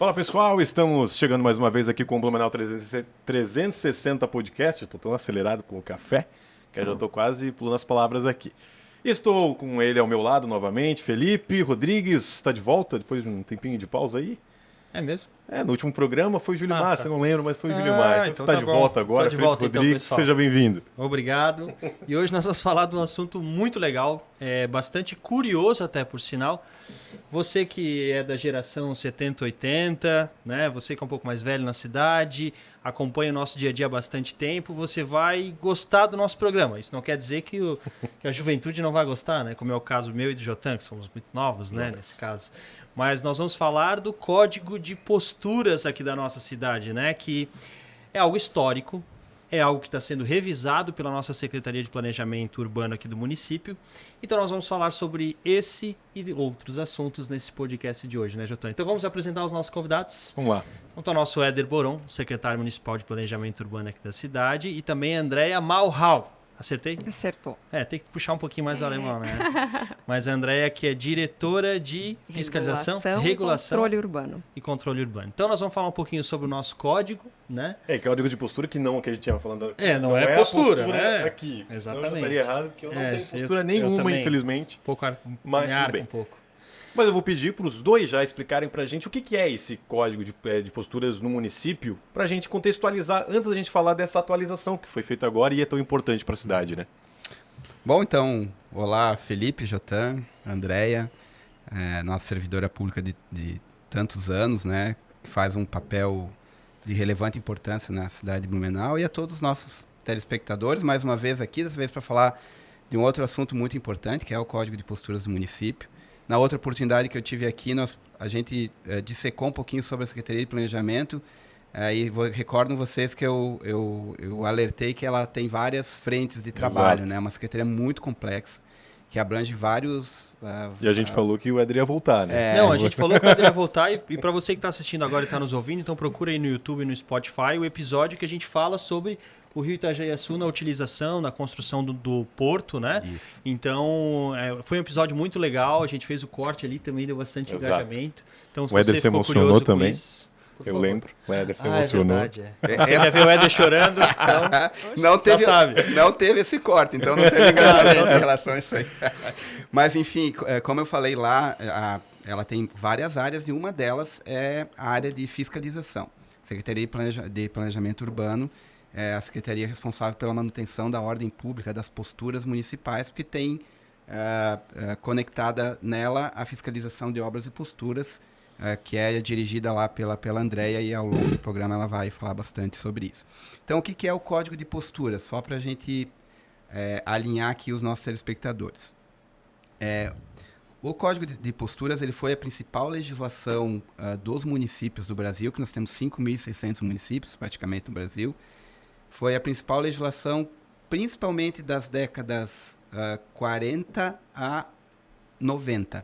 Fala pessoal, estamos chegando mais uma vez aqui com o Blumenau 360 Podcast. Estou tão acelerado com o café que eu já estou quase pulando as palavras aqui. Estou com ele ao meu lado novamente, Felipe Rodrigues, está de volta depois de um tempinho de pausa aí. É mesmo? No último programa foi o Júlio Massa, tá. eu não lembro, mas foi o Júlio Massa. Então você está de volta agora, Felipe Rodrigues, então, pessoal. seja bem-vindo. Obrigado. E hoje nós vamos falar de um assunto muito legal, bastante curioso até por sinal. Você que é da geração 70, 80, né? Você que é um pouco mais velho na cidade, acompanha o nosso dia a dia há bastante tempo, você vai gostar do nosso programa. Isso não quer dizer que a juventude não vai gostar, né? Como é o caso meu e do Jotan, que somos muito novos, né? Nesse caso. Mas nós vamos falar do código de posturas aqui da nossa cidade, né? Que é algo histórico, é algo que está sendo revisado pela nossa Secretaria de Planejamento Urbano aqui do município. Então nós vamos falar sobre esse e outros assuntos nesse podcast de hoje, né, Jotan? Então vamos apresentar os nossos convidados. Vamos lá. Então, o nosso Éder Boron, secretário municipal de Planejamento Urbano aqui da cidade, e também a Andréia Malhau. Acertei? Acertou. Tem que puxar um pouquinho mais o alemão, né? Mas a Andréia, que é diretora de fiscalização, regulação e controle urbano. Então, nós vamos falar um pouquinho sobre o nosso código, né? Que é o código de postura que não, que a gente tinha falando. Não é postura, né? Aqui. Exatamente. Eu estaria errado, porque eu não tenho postura nenhuma, infelizmente. Um pouco mas tudo bem. Um pouco. Mas eu vou pedir para os dois já explicarem para a gente o que é esse código de posturas no município, para a gente contextualizar antes da gente falar dessa atualização que foi feita agora e é tão importante para a cidade, né? Bom, então, olá Felipe, Jotan, Andréia, nossa servidora pública de tantos anos, né, que faz um papel de relevante importância na cidade de Blumenau, e a todos os nossos telespectadores, mais uma vez aqui, dessa vez para falar de um outro assunto muito importante, que é o código de posturas do município. Na outra oportunidade que eu tive aqui, a gente dissecou um pouquinho sobre a Secretaria de Planejamento, e recordo vocês que eu alertei que ela tem várias frentes de trabalho, né? Uma secretaria muito complexa, que abrange vários... E a gente falou que o Éder ia voltar, né? A gente falou que o Éder ia voltar, e para você que está assistindo agora e está nos ouvindo, então procura aí no YouTube e no Spotify o episódio que a gente fala sobre o Rio Itajaiaçu na utilização, na construção do porto, né? Isso. Então, foi um episódio muito legal. A gente fez o corte ali, também deu bastante engajamento. Então, se o Éder você se ficou emocionou curioso também. Isso, eu lembro. O Éder se emocionou. É verdade, Você quer ver o Éder chorando? Então, não teve esse corte, então não teve engajamento em relação a isso aí. Mas, enfim, como eu falei lá, ela tem várias áreas e uma delas é a área de fiscalização. Secretaria de Planejamento Urbano é a secretaria responsável pela manutenção da ordem pública das posturas municipais, porque tem conectada nela a fiscalização de obras e posturas, que é dirigida lá pela Andréia, e ao longo do programa ela vai falar bastante sobre isso. Então, o que é o código de postura? Só para a gente alinhar aqui os nossos telespectadores. O Código de Posturas ele foi a principal legislação dos municípios do Brasil, que nós temos 5.600 municípios praticamente no Brasil. Foi a principal legislação, principalmente das décadas 40 a 90.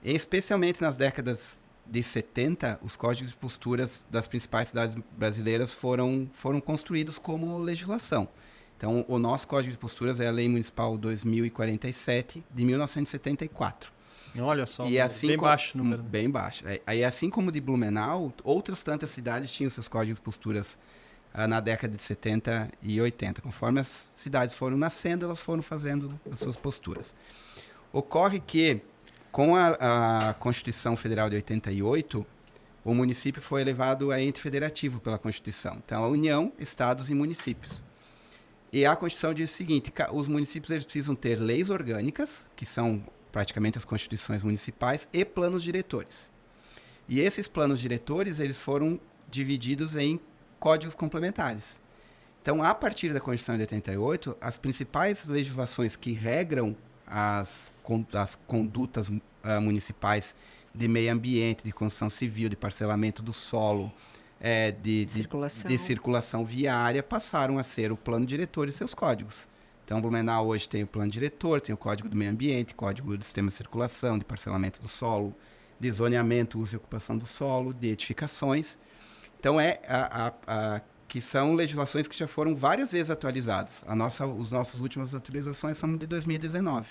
E especialmente nas décadas de 70, os códigos de posturas das principais cidades brasileiras foram construídos como legislação. Então, o nosso Código de Posturas é a Lei Municipal 2047, de 1974. Olha só, e assim bem baixo o número. Bem baixo. Aí, assim como de Blumenau, outras tantas cidades tinham seus códigos de posturas na década de 70 e 80. Conforme as cidades foram nascendo, elas foram fazendo as suas posturas. Ocorre que, com a Constituição Federal de 88, o município foi elevado a ente federativo pela Constituição. Então, a União, Estados e Municípios. E a Constituição diz o seguinte: os municípios eles precisam ter leis orgânicas, que são praticamente as constituições municipais, e planos diretores. E esses planos diretores eles foram divididos em códigos complementares. Então, a partir da Constituição de 88, as principais legislações que regram as condutas municipais de meio ambiente, de construção civil, de parcelamento do solo, de circulação viária, passaram a ser o plano diretor e seus códigos. Então, Blumenau hoje tem o plano diretor, tem o Código do Meio Ambiente, Código do Sistema de Circulação, de parcelamento do solo, de zoneamento, uso e ocupação do solo, de edificações. Então, que são legislações que já foram várias vezes atualizadas. As nossas últimas atualizações são de 2019.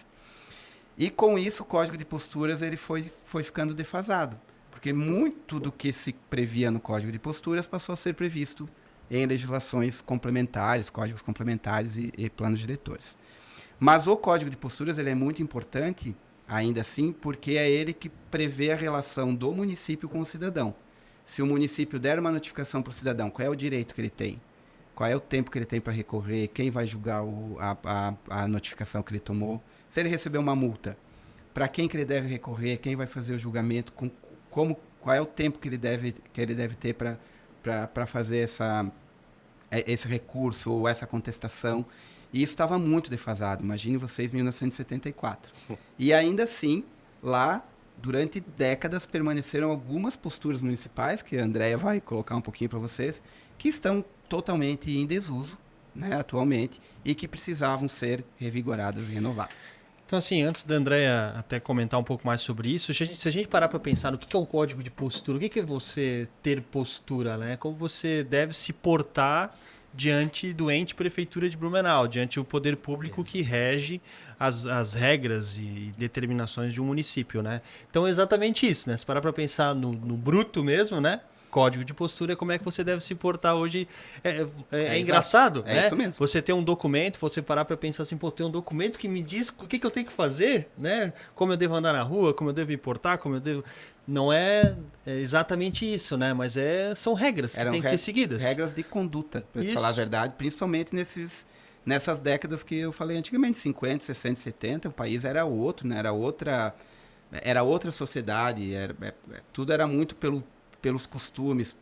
E, com isso, o Código de Posturas ele foi ficando defasado. porque muito do que se previa no Código de Posturas passou a ser previsto em legislações complementares, códigos complementares e planos diretores. Mas o Código de Posturas ele é muito importante, ainda assim, porque é ele que prevê a relação do município com o cidadão. Se o município der uma notificação para o cidadão, qual é o direito que ele tem? Qual é o tempo que ele tem para recorrer? Quem vai julgar a notificação que ele tomou? Se ele recebeu uma multa, para quem que ele deve recorrer? Quem vai fazer o julgamento? Qual é o tempo que ele deve ter para fazer esse recurso ou essa contestação? E isso estava muito defasado. Imagine vocês, 1974. E ainda assim, lá, durante décadas, permaneceram algumas posturas municipais, que a Andrea vai colocar um pouquinho para vocês, que estão totalmente em desuso, né, atualmente, e que precisavam ser revigoradas e renovadas. Então, assim, antes da Andrea até comentar um pouco mais sobre isso, se a gente parar para pensar no que é um código de postura, o que é você ter postura, né? Como você deve se portar diante do ente prefeitura de Blumenau, diante do poder público que rege as regras e determinações de um município, né? Então é exatamente isso, né? Se parar para pensar no bruto mesmo, né? Código de postura é como é que você deve se portar hoje. É engraçado, né? É isso mesmo. Você ter um documento, você parar para pensar assim, pô, tem um documento que me diz o que eu tenho que fazer, né? Como eu devo andar na rua, como eu devo me portar, como eu devo... Não é exatamente isso, né? Mas são regras que têm que ser seguidas. Regras de conduta, para falar a verdade, principalmente nessas décadas que eu falei antigamente, 50, 60, 70, o país era outro, né? Era outra sociedade, tudo era muito pelos costumes,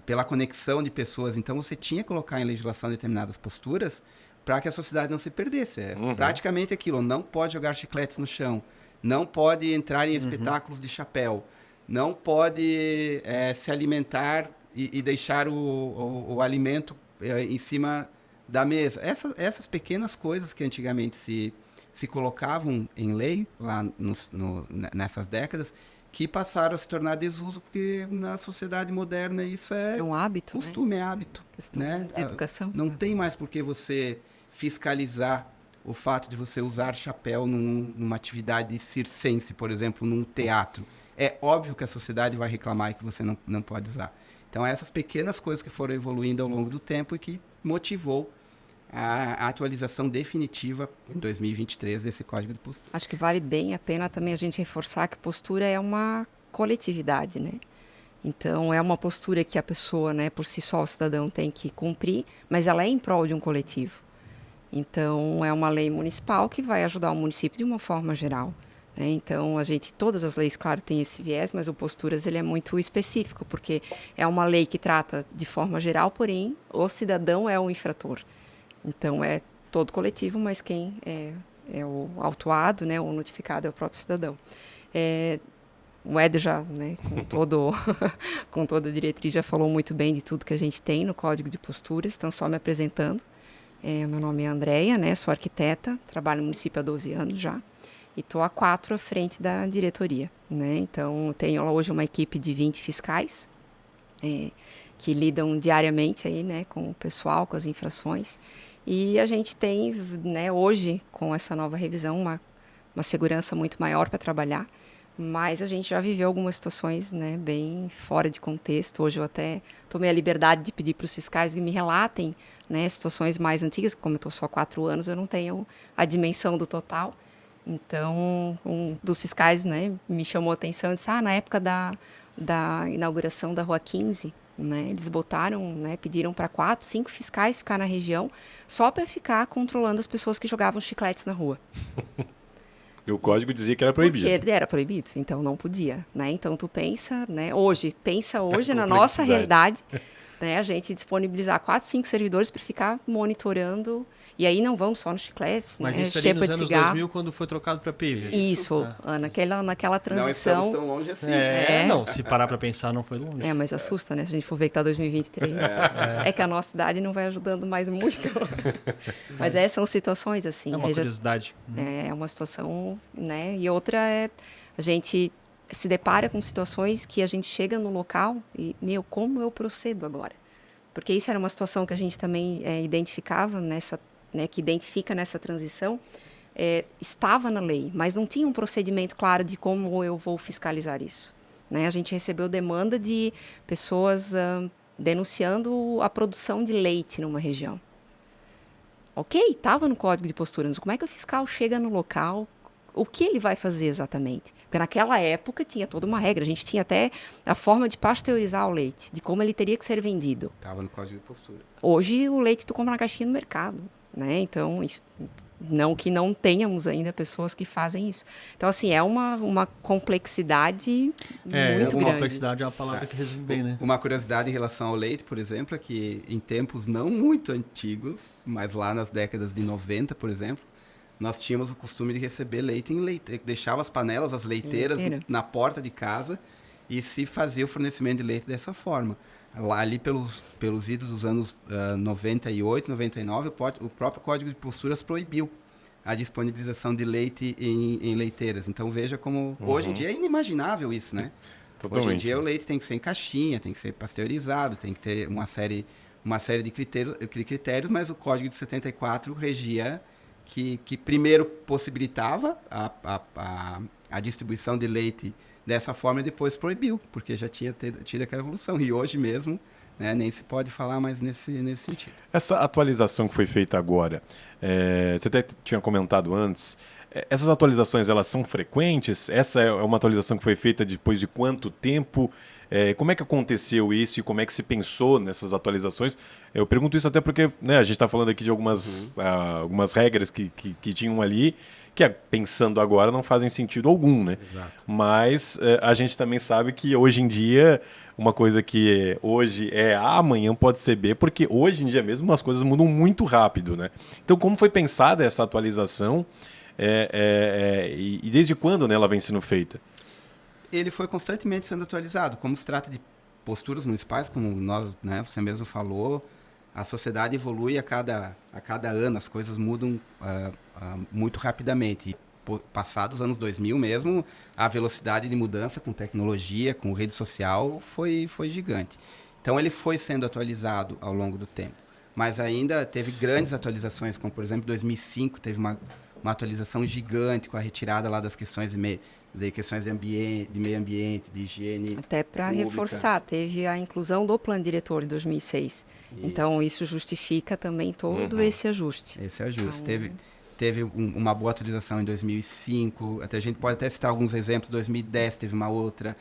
pela conexão de pessoas. Então, você tinha que colocar em legislação determinadas posturas para que a sociedade não se perdesse. Praticamente aquilo. Não pode jogar chicletes no chão. Não pode entrar em espetáculos de chapéu. Não pode se alimentar e deixar o alimento em cima da mesa. Essas pequenas coisas que antigamente se colocavam em lei, lá nessas décadas, que passaram a se tornar desuso, porque na sociedade moderna isso é um hábito, costume, né? É hábito. Questão Né? de educação. Não tem mais por que você fiscalizar o fato de você usar chapéu numa atividade circense, por exemplo, num teatro. É óbvio que a sociedade vai reclamar e que você não pode usar. Então, essas pequenas coisas que foram evoluindo ao longo do tempo e que motivou a atualização definitiva em 2023 desse Código de Postura. Acho que vale bem a pena também a gente reforçar que postura é uma coletividade, né? Então, é uma postura que a pessoa, né, por si só, o cidadão tem que cumprir, mas ela é em prol de um coletivo. Então, é uma lei municipal que vai ajudar o município de uma forma geral, né? Então, todas as leis, claro, têm esse viés, mas o Posturas ele é muito específico, porque é uma lei que trata de forma geral, porém, o cidadão é o infrator. Então, é todo coletivo, mas quem é o autuado, né, o notificado é o próprio cidadão. O Éder já, né, com toda a diretriz, já falou muito bem de tudo que a gente tem no Código de Posturas, então só me apresentando. Meu nome é Andrea, né, sou arquiteta, trabalho no município há 12 anos já, e estou há 4 à frente da diretoria, né? Então, tenho hoje uma equipe de 20 fiscais, que lidam diariamente aí, né, com o pessoal, com as infrações. E a gente tem, né, hoje, com essa nova revisão, uma segurança muito maior para trabalhar, mas a gente já viveu algumas situações, né, bem fora de contexto. Hoje eu até tomei a liberdade de pedir para os fiscais que me relatem, né, situações mais antigas, como eu estou só há 4 anos, eu não tenho a dimensão do total. Então, um dos fiscais, né, me chamou a atenção e disse, na época da inauguração da Rua 15, né, eles botaram, né, pediram para 4, 5 fiscais ficar na região só para ficar controlando as pessoas que jogavam chicletes na rua. E o código dizia que era proibido. Porque era proibido, então não podia, né? Então tu pensa, né, hoje na nossa realidade, né, a gente disponibilizar 4, 5 servidores para ficar monitorando. E aí não vão só nos chicletes, mas né? Isso ali nos anos 2000, quando foi trocado para PV. Isso, naquela transição. Não estamos tão longe assim. Não, se parar para pensar, não foi longe. Mas assusta, né? Se a gente for ver que tá 2023. É que a nossa cidade não vai ajudando mais muito. Mas são situações assim. É uma curiosidade. É uma situação, né? E outra a gente se depara com situações que a gente chega no local e, como eu procedo agora? Porque isso era uma situação que a gente também identificava que identifica nessa transição, estava na lei, mas não tinha um procedimento claro de como eu vou fiscalizar isso. Né? A gente recebeu demanda de pessoas denunciando a produção de leite numa região. Ok, estava no Código de Postura, mas como é que o fiscal chega no local? O que ele vai fazer exatamente? Porque naquela época tinha toda uma regra, a gente tinha até a forma de pasteurizar o leite, de como ele teria que ser vendido. Estava no Código de Posturas. Hoje o leite tu compra na caixinha no mercado, né? Então, não que não tenhamos ainda pessoas que fazem isso. Então, assim, é uma complexidade muito grande. Complexidade é uma palavra que resume bem, né? Uma curiosidade em relação ao leite, por exemplo, é que em tempos não muito antigos, mas lá nas décadas de 90, por exemplo, nós tínhamos o costume de receber leite em leite. Deixava as panelas, as leiteiras na porta de casa e se fazia o fornecimento de leite dessa forma. Lá ali pelos idos dos anos 98, 99, o próprio Código de Posturas proibiu a disponibilização de leite em leiteiras. Então veja como hoje em dia é inimaginável isso, né? Totalmente. Hoje em dia o leite tem que ser em caixinha, tem que ser pasteurizado, tem que ter uma série de critérios, mas o Código de 74 regia que primeiro possibilitava a distribuição de leite dessa forma e depois proibiu, porque já tinha tido aquela evolução. E hoje mesmo, né, nem se pode falar mais nesse sentido. Essa atualização que foi feita agora, você até tinha comentado antes, essas atualizações elas são frequentes? Essa é uma atualização que foi feita depois de quanto tempo? Como é que aconteceu isso e como é que se pensou nessas atualizações? Eu pergunto isso até porque, né, a gente está falando aqui de algumas regras que tinham ali, que pensando agora não fazem sentido algum, né? Exato. Mas a gente também sabe que hoje em dia uma coisa que hoje é A, amanhã pode ser B, porque hoje em dia mesmo as coisas mudam muito rápido, né? Então como foi pensada essa atualização e desde quando, né, ela vem sendo feita? Ele foi constantemente sendo atualizado. Como se trata de posturas municipais, como você mesmo falou, a sociedade evolui a cada ano, as coisas mudam muito rapidamente. E, passados os anos 2000 mesmo, a velocidade de mudança com tecnologia, com rede social, foi gigante. Então ele foi sendo atualizado ao longo do tempo. Mas ainda teve grandes atualizações, como por exemplo em 2005 teve uma atualização gigante com a retirada lá das questões questões de meio ambiente, de higiene. Até para reforçar, teve a inclusão do plano diretor de 2006. Isso. Então, isso justifica também todo esse ajuste. Esse ajuste. Então, teve uma boa atualização em 2005, a gente pode até citar alguns exemplos, 2010 teve uma outra,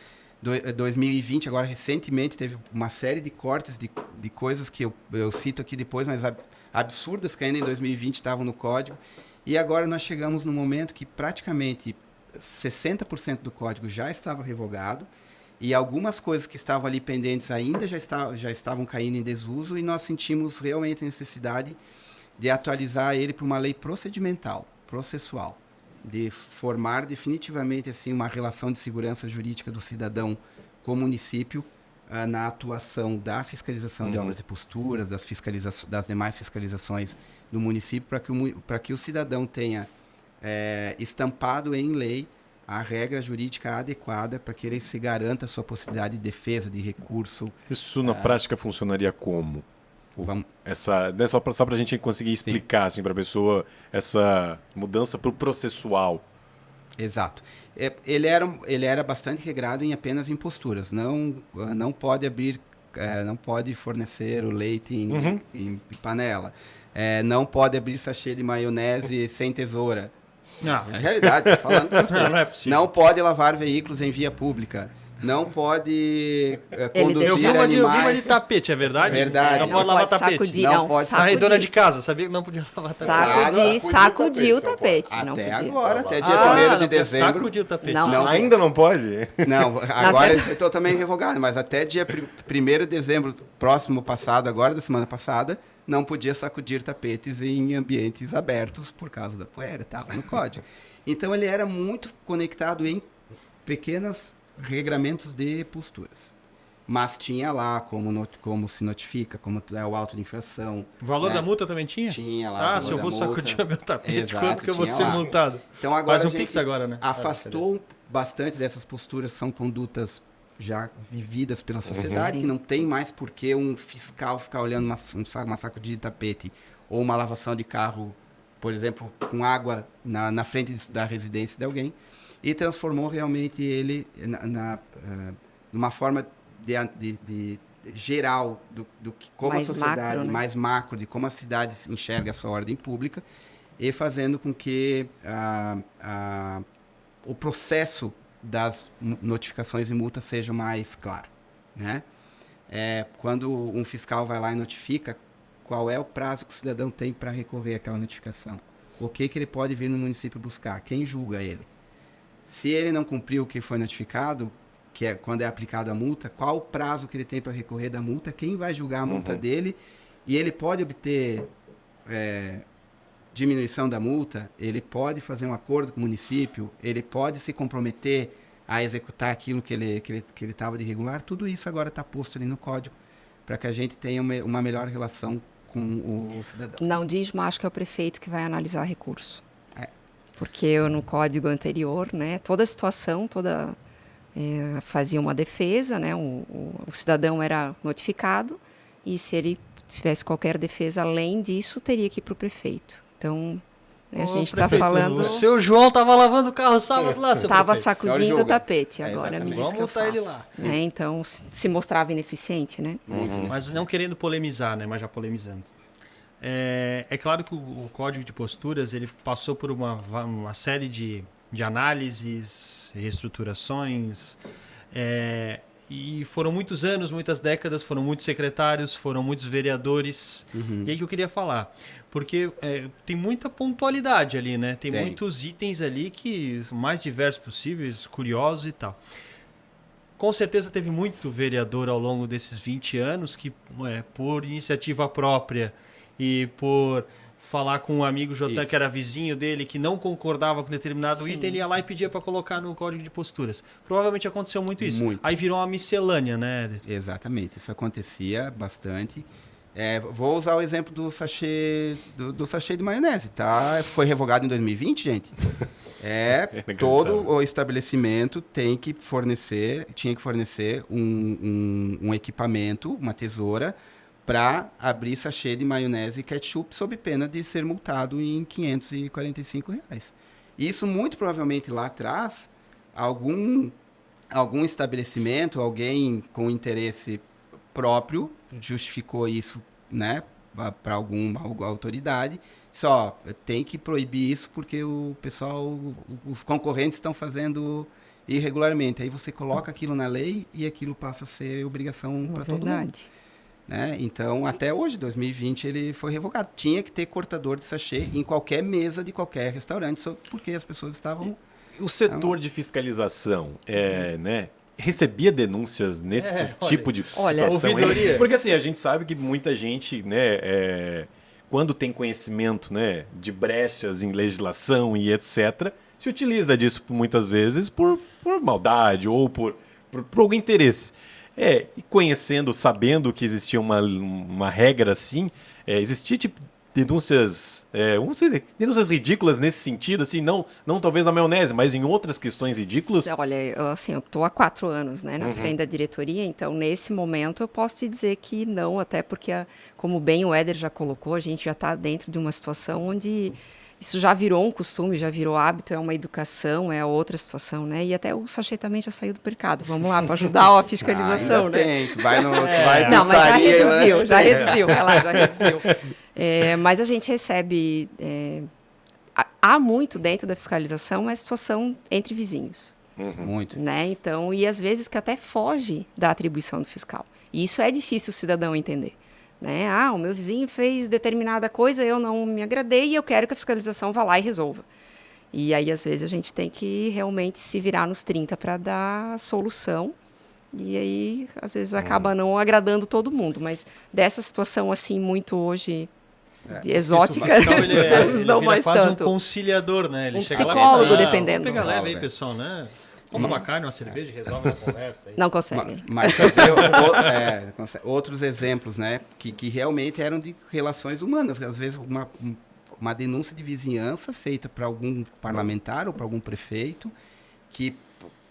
2020, agora recentemente, teve uma série de cortes de coisas que eu cito aqui depois, mas absurdas que ainda em 2020 estavam no código. E agora nós chegamos no momento que praticamente 60% do código já estava revogado e algumas coisas que estavam ali pendentes ainda já estavam caindo em desuso e nós sentimos realmente a necessidade de atualizar ele para uma lei processual, de formar definitivamente assim, uma relação de segurança jurídica do cidadão com o município na atuação da fiscalização de obras e posturas, das demais fiscalizações do município, para que o cidadão tenha estampado em lei a regra jurídica adequada para que ele se garanta a sua possibilidade de defesa, de recurso. Isso na prática funcionaria como? Só para a gente conseguir explicar assim, para a pessoa essa mudança para o processual. Exato. Ele era bastante regrado apenas em posturas. Não pode abrir, não pode fornecer o leite em panela. Não pode abrir sachê de maionese sem tesoura. Não. É a realidade, estou falando para você. Não é possível. Não pode lavar veículos em via pública. Não pode conduzir eu vi animais. uma de tapete, é verdade? Verdade. Não pode lavar tapete. Não pode Aí, dona de casa, sabia que não podia lavar tapete? Sacudir o tapete. Até agora, até dia 1º de dezembro. Sacudir o tapete. Não. Ainda não pode? Não, agora é totalmente revogado, mas até dia 1º de dezembro, agora da semana passada, não podia sacudir tapetes em ambientes abertos por causa da poeira, estava no código. Então ele era muito conectado em pequenos regramentos de posturas. Mas tinha lá como se notifica, como é o auto de infração. O valor da multa também tinha? Tinha lá. Se eu vou sacudir meu tapete, Exato, quanto que eu vou ser multado? Então agora faz um Pix agora, né? Afastou bastante dessas posturas, são condutas já vividas pela sociedade, que não tem mais por que um fiscal ficar olhando uma sacudida de tapete ou uma lavação de carro por exemplo, com água na frente da residência de alguém, e transformou realmente ele numa forma de geral do que como Mais a sociedade, macro, né? mais macro, de como a cidade enxerga a sua ordem pública, e fazendo com que o processo das notificações e multas seja mais claro, né? Quando um fiscal vai lá e notifica, qual é o prazo que o cidadão tem para recorrer àquela notificação? O que ele pode vir no município buscar? Quem julga ele? Se ele não cumpriu o que foi notificado, que é quando é aplicada a multa, qual o prazo que ele tem para recorrer da multa? Quem vai julgar a multa dele? E ele pode obter diminuição da multa, ele pode fazer um acordo com o município, ele pode se comprometer a executar aquilo que ele estava de irregular. Tudo isso agora está posto ali no código, para que a gente tenha uma melhor relação com o cidadão. Não diz, mas acho que é o prefeito que vai analisar recurso. Porque no código anterior, né, toda a situação, fazia uma defesa, né, o cidadão era notificado, e se ele tivesse qualquer defesa além disso, teria que ir para o prefeito. Então, a gente está falando... O seu João estava lavando o carro sábado lá, seu Estava prefeito. sacudindo o tapete, agora exatamente. me diz Vamos que eu botar ele faço. lá. Né? Então, se mostrava ineficiente, né? Mas não querendo polemizar, né? Mas já polemizando. É claro que o Código de Posturas ele passou por uma série de análises, reestruturações, e foram muitos anos, muitas décadas, foram muitos secretários, foram muitos vereadores. E aí que eu queria falar, porque tem muita pontualidade ali, né? Tem muitos itens ali que são mais diversos possíveis, curiosos e tal. Com certeza teve muito vereador ao longo desses 20 anos que, por iniciativa própria e por falar com um amigo Jotan, que era vizinho dele, que não concordava com determinado Sim. item, ele ia lá e pedia para colocar no Código de Posturas. Provavelmente aconteceu muito isso. Muito. Aí virou uma miscelânea, né, Éder? Exatamente, isso acontecia bastante. Vou usar o exemplo do sachê de maionese, tá? Foi revogado em 2020, gente. Todo o estabelecimento tinha que fornecer um equipamento, uma tesoura, para abrir sachê de maionese e ketchup sob pena de ser multado em R$545. Isso muito provavelmente lá atrás, algum estabelecimento, alguém com interesse próprio justificou isso, né, para alguma autoridade. Só tem que proibir isso porque os concorrentes estão fazendo irregularmente. Aí você coloca aquilo na lei e aquilo passa a ser obrigação para todo mundo. Né? Então, até hoje, 2020, ele foi revogado. Tinha que ter cortador de sachê em qualquer mesa de qualquer restaurante, só porque as pessoas estavam... O setor de fiscalização, né, recebia denúncias nesse tipo de situação? ouvidoria. Porque assim, a gente sabe que muita gente, né, quando tem conhecimento, né, de brechas em legislação e etc., se utiliza disso muitas vezes por maldade ou por algum interesse. E conhecendo, sabendo que existia uma regra assim, existia tipo denúncias ridículas nesse sentido, assim, não talvez na maionese, mas em outras questões ridículas. Olha, eu tô há 4 anos, né, na frente da diretoria, então nesse momento eu posso te dizer que não, até porque, como bem o Éder já colocou, a gente já está dentro de uma situação onde isso já virou um costume, já virou hábito, é uma educação, é outra situação, né? E até o sachê também já saiu do mercado. Vamos lá, para ajudar a fiscalização, ainda né? tem, tu vai Não, mas já reduziu, já reduziu. Mas a gente recebe... há muito dentro da fiscalização a situação entre vizinhos. Muito. Né? Então, e às vezes que até foge da atribuição do fiscal. E isso é difícil o cidadão entender. Né? O meu vizinho fez determinada coisa, eu não me agradei e eu quero que a fiscalização vá lá e resolva. E aí, às vezes, a gente tem que realmente se virar nos 30 para dar solução. E aí, às vezes, acaba não agradando todo mundo. Mas dessa situação, assim, muito hoje exótica, ele não vira mais quase tanto. um conciliador, né? Ele chega lá e psicólogo, fala, dependendo. Pega leve aí, pessoal, né? Compra uma carne, uma cerveja e resolve a conversa. Aí. Não consegue. Mas outros exemplos, né, que realmente eram de relações humanas. Às vezes, uma denúncia de vizinhança feita para algum parlamentar ou para algum prefeito, que,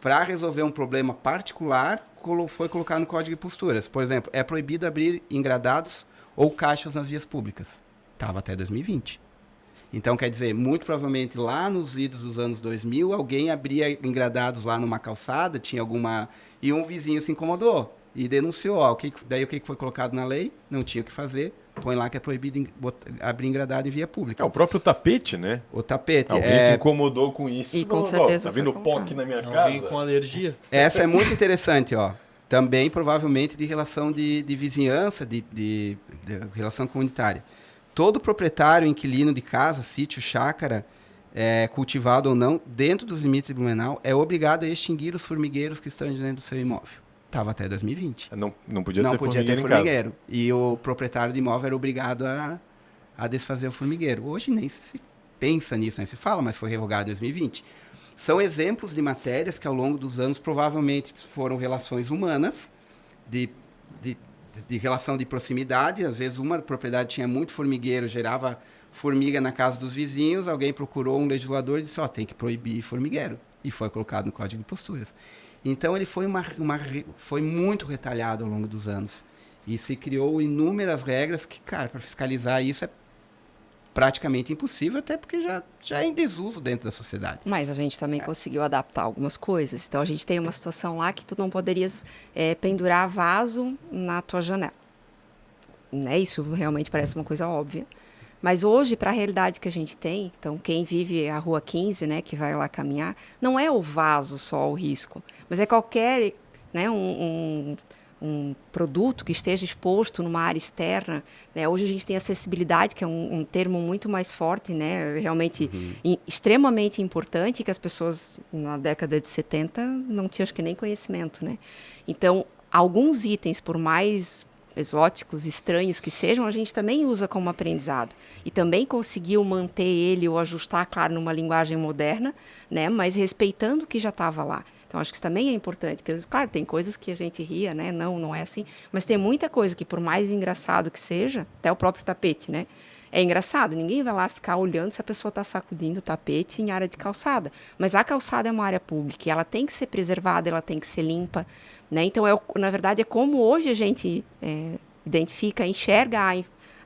para resolver um problema particular, foi colocado no Código de Posturas. Por exemplo, é proibido abrir engradados ou caixas nas vias públicas. Estava até 2020. Então, quer dizer, muito provavelmente lá nos idos dos anos 2000, alguém abria engradados lá numa calçada, tinha alguma... E um vizinho se incomodou e denunciou. Ó, daí o que foi colocado na lei? Não tinha o que fazer. Põe lá que é proibido abrir engradado em via pública. É o próprio tapete, né? O tapete. Alguém se incomodou com isso. E com Falou, certeza tá vindo foi pó colocado. aqui na minha Alguém casa? com alergia. Essa é muito interessante, ó. Também, provavelmente, de relação de vizinhança, de relação comunitária. Todo proprietário, inquilino de casa, sítio, chácara, cultivado ou não, dentro dos limites de Blumenau, é obrigado a extinguir os formigueiros que estão dentro do seu imóvel. Estava até 2020. Não podia Não ter podia ter formigueiro em casa. formigueiro. E o proprietário de imóvel era obrigado a desfazer o formigueiro. Hoje nem se pensa nisso, nem se fala, mas foi revogado em 2020. São exemplos de matérias que ao longo dos anos provavelmente foram relações humanas, de relação de proximidade. Às vezes uma propriedade tinha muito formigueiro, gerava formiga na casa dos vizinhos, alguém procurou um legislador e disse, tem que proibir formigueiro. E foi colocado no Código de Posturas. Então ele foi, foi muito retalhado ao longo dos anos. E se criou inúmeras regras que, cara, para fiscalizar isso é praticamente impossível, até porque já é em desuso dentro da sociedade. Mas a gente também conseguiu adaptar algumas coisas. Então, a gente tem uma situação lá que tu não poderias pendurar vaso na tua janela. Né? Isso realmente parece uma coisa óbvia. Mas hoje, para a realidade que a gente tem, então quem vive a Rua 15, né, que vai lá caminhar, não é o vaso só o risco, mas é qualquer, né, um produto que esteja exposto numa área externa, né? Hoje a gente tem acessibilidade, que é um termo muito mais forte, né? Realmente extremamente importante, que as pessoas na década de 70 não tinham, acho que nem conhecimento, né? Então, alguns itens, por mais exóticos, estranhos que sejam, a gente também usa como aprendizado. E também conseguiu manter ele ou ajustar, claro, numa linguagem moderna, né? Mas respeitando o que já estava lá. Então, acho que isso também é importante. Porque, claro, tem coisas que a gente ria, né? Não é assim. Mas tem muita coisa que, por mais engraçado que seja, até o próprio tapete, né? É engraçado. Ninguém vai lá ficar olhando se a pessoa está sacudindo o tapete em área de calçada. Mas a calçada é uma área pública e ela tem que ser preservada, ela tem que ser limpa, né? Então, na verdade, é como hoje a gente identifica, enxerga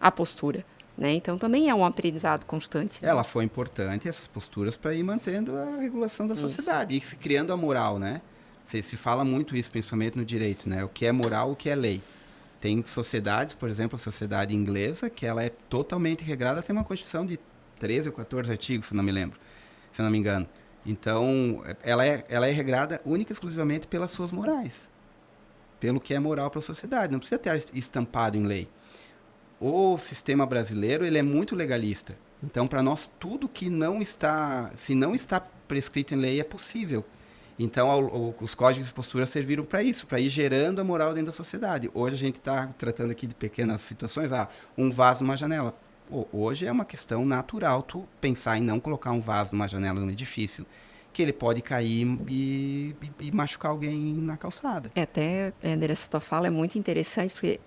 a postura. Né? Então, também é um aprendizado constante. Né? Ela foi importante, essas posturas, para ir mantendo a regulação da sociedade e se criando a moral, né? Se fala muito isso, principalmente no direito, né? O que é moral, o que é lei. Tem sociedades, por exemplo, a sociedade inglesa, que ela é totalmente regrada, tem uma constituição de 13 ou 14 artigos, se não me engano. Então, ela é regrada única e exclusivamente pelas suas morais, pelo que é moral para a sociedade. Não precisa ter estampado em lei. O sistema brasileiro, ele é muito legalista. Então, para nós, tudo que se não está prescrito em lei, é possível. Então, os códigos de postura serviram para isso, para ir gerando a moral dentro da sociedade. Hoje a gente está tratando aqui de pequenas situações, um vaso numa janela. Hoje é uma questão natural tu pensar em não colocar um vaso numa janela num edifício, que ele pode cair e machucar alguém na calçada. Até, André, essa tua fala é muito interessante, porque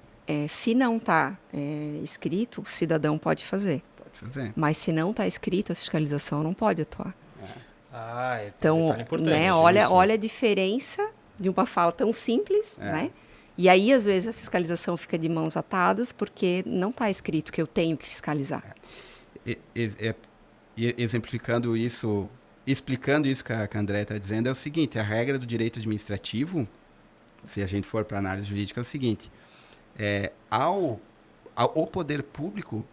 se não está escrito, o cidadão pode fazer. Pode fazer. Mas se não está escrito, a fiscalização não pode atuar. Então, né, olha a diferença de uma fala tão simples, né? E aí, às vezes, a fiscalização fica de mãos atadas porque não está escrito que eu tenho que fiscalizar. Exemplificando isso, explicando isso que a André está dizendo, é o seguinte: a regra do direito administrativo, se a gente for para a análise jurídica, é o seguinte: o poder público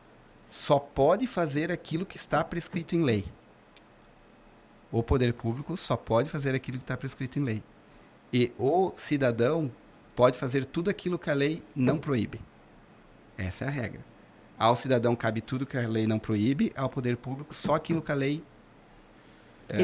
só pode fazer aquilo que está prescrito em lei. O poder público só pode fazer aquilo que está prescrito em lei. E o cidadão pode fazer tudo aquilo que a lei não proíbe. Essa é a regra. Ao cidadão cabe tudo que a lei não proíbe, ao poder público só aquilo que a lei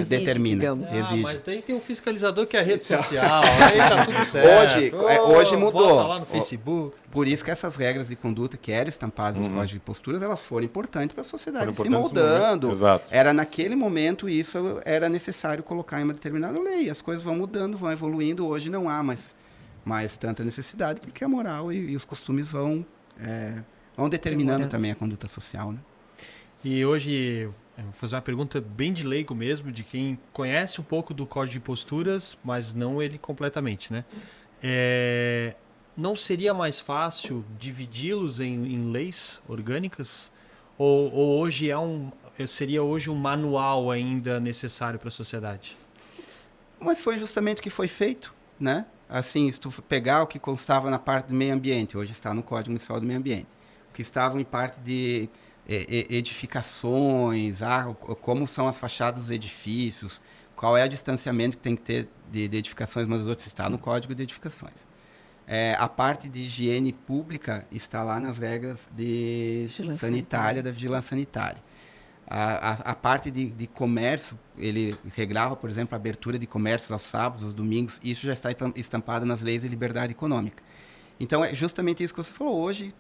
determina. Exige. Mas daí tem um fiscalizador que é a rede social, aí tá tudo certo. Hoje mudou. Bota lá no Facebook. Por isso que essas regras de conduta que eram estampadas nos códigos de posturas, elas foram importantes para a sociedade se moldando. Era naquele momento isso era necessário colocar em uma determinada lei. As coisas vão mudando, vão evoluindo. Hoje não há mais tanta necessidade, porque a moral e os costumes vão determinando também a conduta social, né? E hoje, eu vou fazer uma pergunta bem de leigo mesmo, de quem conhece um pouco do Código de Posturas, mas não ele completamente, né? Não seria mais fácil dividi-los em leis orgânicas? Ou hoje seria hoje um manual ainda necessário para a sociedade? Mas foi justamente o que foi feito, né? Assim, se tu pegar o que constava na parte do meio ambiente, hoje está no Código Municipal do Meio Ambiente, o que estava em parte de edificações, como são as fachadas dos edifícios, qual é o distanciamento que tem que ter de edificações umas das outras, está no Código de Edificações. A parte de higiene pública está lá nas regras de sanitária, da vigilância sanitária. A parte de comércio, ele regrava, por exemplo, a abertura de comércios aos sábados, aos domingos, isso já está estampado nas leis de liberdade econômica. Então, é justamente isso que você falou. Hoje,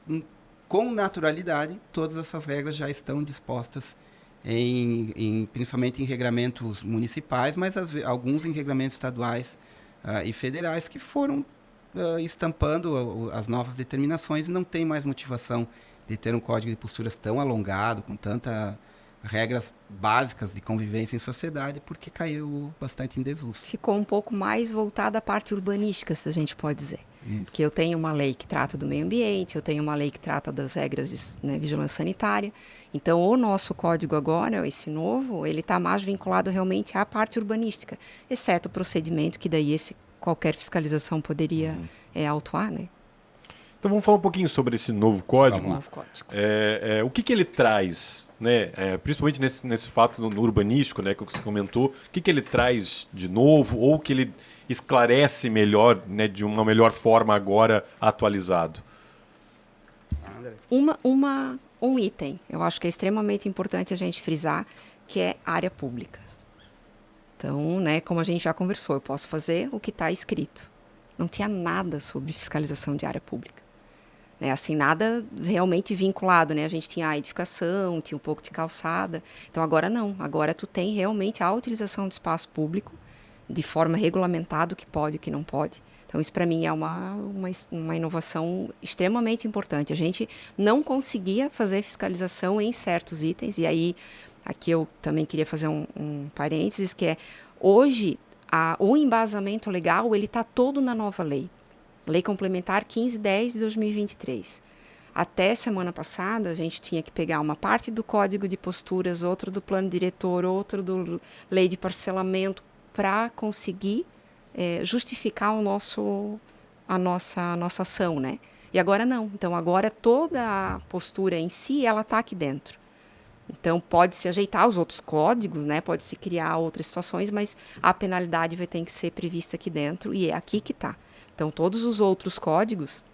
com naturalidade, todas essas regras já estão dispostas, principalmente em regramentos municipais, mas alguns em regramentos estaduais e federais que foram estampando as novas determinações e não tem mais motivação de ter um código de posturas tão alongado, com tanta regras básicas de convivência em sociedade, porque caiu bastante em desuso. Ficou um pouco mais voltada à parte urbanística, se a gente pode dizer. Isso. Que eu tenho uma lei que trata do meio ambiente, eu tenho uma lei que trata das regras de vigilância sanitária. Então, o nosso código agora, esse novo, ele está mais vinculado realmente à parte urbanística, exceto o procedimento, que daí qualquer fiscalização poderia autuar, né? Então vamos falar um pouquinho sobre esse novo código. Novo código. O que ele traz, né? Principalmente nesse fato no urbanístico, né, que você comentou, o que ele traz de novo ou que ele esclarece melhor, né, de uma melhor forma agora atualizado? Um item, eu acho que é extremamente importante a gente frisar, que é área pública. Então, né, como a gente já conversou, eu posso fazer o que está escrito. Não tinha nada sobre fiscalização de área pública. Né, assim, nada realmente vinculado, né? A gente tinha a edificação, tinha um pouco de calçada. Então, agora não. Agora tu tem realmente a utilização do espaço público de forma regulamentada, o que pode e o que não pode. Então, isso para mim é uma inovação extremamente importante. A gente não conseguia fazer fiscalização em certos itens, e aí, aqui eu também queria fazer um parênteses, que é, hoje, o embasamento legal, ele está todo na nova lei. Lei Complementar 1510 de 2023. Até semana passada, a gente tinha que pegar uma parte do Código de Posturas, outro do Plano Diretor, outro do Lei de Parcelamento, para conseguir justificar a nossa ação, né? E agora não. Então, agora toda a postura em si, ela está aqui dentro. Então, pode-se ajeitar os outros códigos, né? Pode-se criar outras situações, mas a penalidade vai ter que ser prevista aqui dentro e é aqui que está. Então, todos os outros códigos,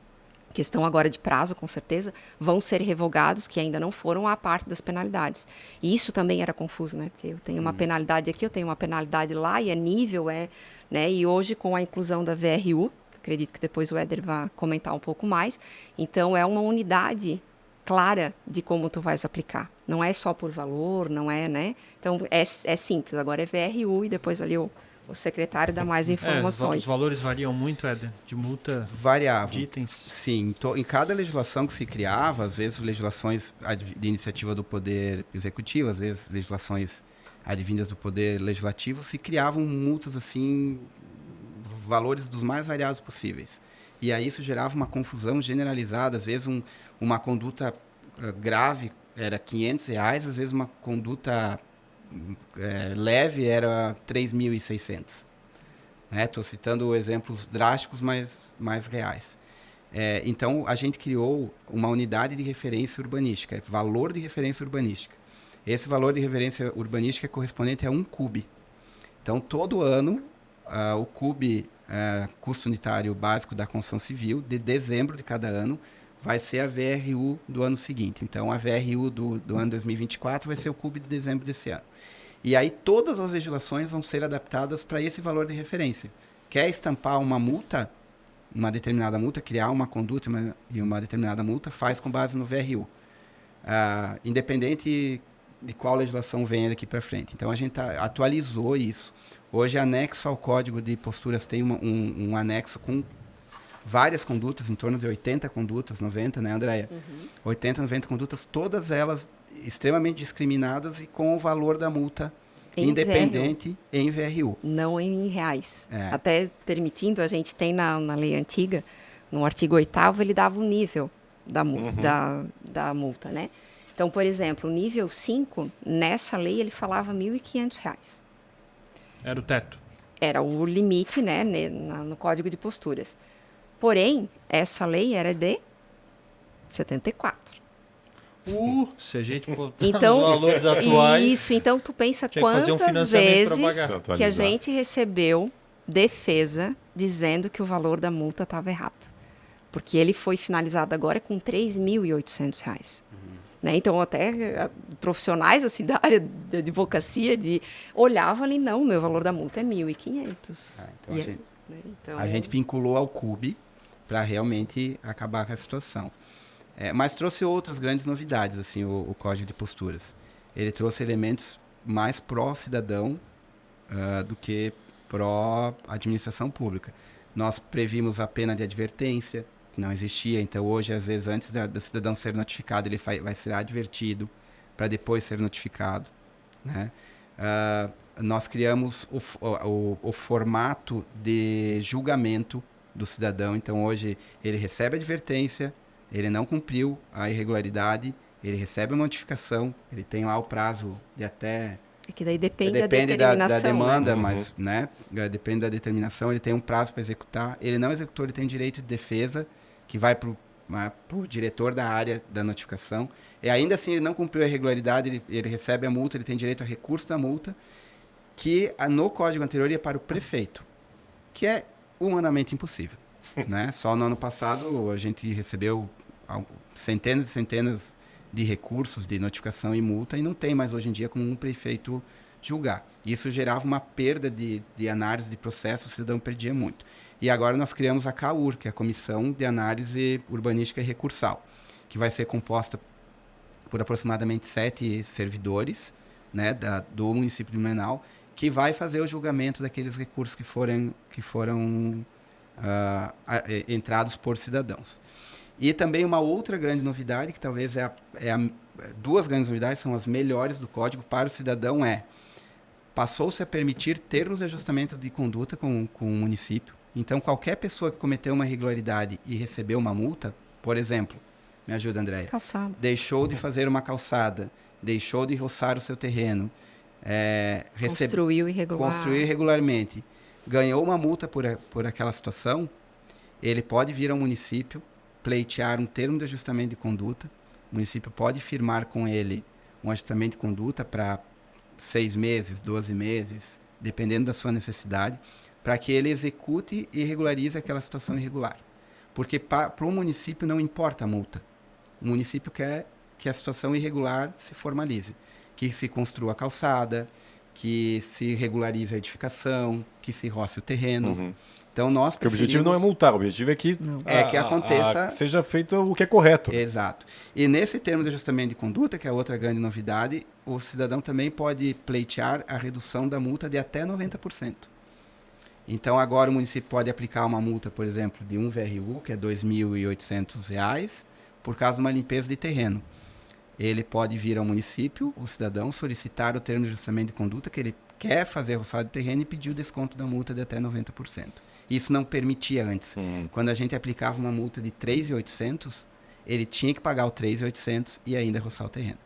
que estão agora de prazo, com certeza, vão ser revogados, que ainda não foram a parte das penalidades. E isso também era confuso, né? Porque eu tenho uma penalidade aqui, eu tenho uma penalidade lá, e nível, né? E hoje, com a inclusão da VRU, que acredito que depois o Éder vai comentar um pouco mais, então é uma unidade clara de como tu vais aplicar. Não é só por valor, não é, né? Então, é simples. Agora é VRU e depois ali o secretário dá mais informações. Os valores variam muito, Éder, de multa, variavam. de itens. Sim, em cada legislação que se criava, às vezes legislações de iniciativa do Poder Executivo, às vezes legislações advindas do Poder Legislativo, se criavam multas assim, valores dos mais variados possíveis. E aí isso gerava uma confusão generalizada, às vezes uma conduta grave era R$500, às vezes uma conduta leve era 3.600. Estou citando exemplos drásticos, mas mais reais. Então, a gente criou uma unidade de referência urbanística, valor de referência urbanística. Esse valor de referência urbanística é correspondente a 1 CUB. Então, todo ano, o CUB, custo unitário básico da construção civil, de dezembro de cada ano, vai ser a VRU do ano seguinte. Então, a VRU do ano 2024 vai ser o CUB de dezembro desse ano. E aí, todas as legislações vão ser adaptadas para esse valor de referência. Quer estampar uma multa, uma determinada multa, criar uma conduta e uma determinada multa, faz com base no VRU. Independente de qual legislação venha daqui para frente. Então, a gente atualizou isso. Hoje, anexo ao Código de Posturas, tem um anexo com várias condutas, em torno de 80 condutas, 90, né, Andréia? 80, 90 condutas, todas elas extremamente discriminadas e com o valor da multa independente em VRU. Não em reais. Até permitindo, a gente tem na lei antiga, no artigo 8º, ele dava o nível da multa, da multa, né? Então, por exemplo, o nível 5, nessa lei, ele falava R$ 1.500. Era o teto. Era o limite, né, no Código de Posturas. Porém, essa lei era de 74. Se a gente botar Então, os valores atuais... Isso, então tu pensa tinha que fazer um quantas financiamento pra vezes pagar. que a gente recebeu defesa dizendo que o valor da multa estava errado. Porque ele foi finalizado agora com R$ 3.800. Né? Então, até profissionais assim, da área de advocacia olhavam ali, não, o meu valor da multa é 1.500. Então a gente vinculou ao CUB para realmente acabar com a situação. Mas trouxe outras grandes novidades, assim, o Código de Posturas. Ele trouxe elementos mais pró-cidadão do que pró-administração pública. Nós previmos a pena de advertência, que não existia, então hoje, às vezes, antes do cidadão ser notificado, ele vai ser advertido para depois ser notificado, né? Nós criamos o formato de julgamento do cidadão, então hoje ele recebe a advertência, ele não cumpriu a irregularidade, ele recebe a notificação, ele tem lá o prazo de até... É que daí depende da da demanda, né? mas, né? Depende da determinação, ele tem um prazo para executar. Ele não executou, ele tem direito de defesa, que vai para o diretor da área da notificação. E ainda assim ele não cumpriu a irregularidade, ele recebe a multa, ele tem direito a recurso da multa, que no código anterior ia para o prefeito, que é humanamente impossível. Né? Só no ano passado a gente recebeu centenas e centenas de recursos de notificação e multa, e não tem mais hoje em dia como um prefeito julgar. Isso gerava uma perda de análise de processo, o cidadão perdia muito. E agora nós criamos a CAUR, que é a Comissão de Análise Urbanística e Recursal, que vai ser composta por aproximadamente 7 servidores, né, do município de Blumenau, que vai fazer o julgamento daqueles recursos que foram entrados por cidadãos. E também uma outra grande novidade, que talvez duas grandes novidades, são as melhores do código para o cidadão, passou-se a permitir termos de ajustamento de conduta com o município. Então, qualquer pessoa que cometeu uma irregularidade e recebeu uma multa, por exemplo, me ajuda, Andréia, Calçada. deixou de fazer uma calçada, deixou de roçar o seu terreno, construiu irregularmente, ganhou uma multa por aquela situação, ele pode vir ao município, pleitear um termo de ajustamento de conduta, o município pode firmar com ele um ajustamento de conduta para 6 meses, 12 meses, dependendo da sua necessidade, para que ele execute e regularize aquela situação irregular. Porque para o município não importa a multa. O município quer que a situação irregular se formalize, que se construa a calçada, que se regularize a edificação, que se roce o terreno. Uhum. Então, nós Porque o objetivo não é multar, o objetivo é que, que aconteça... seja feito o que é correto. Exato. E nesse termo de ajustamento de conduta, que é outra grande novidade, o cidadão também pode pleitear a redução da multa de até 90%. Então, agora o município pode aplicar uma multa, por exemplo, de um VRU, que é R$ 2.800, por causa de uma limpeza de terreno. Ele pode vir ao município, o cidadão, solicitar o termo de ajustamento de conduta, que ele quer fazer roçado de terreno, e pedir o desconto da multa de até 90%. Isso não permitia antes. Quando a gente aplicava uma multa de R$ 3.800, ele tinha que pagar o 3.800 e ainda roçar o terreno.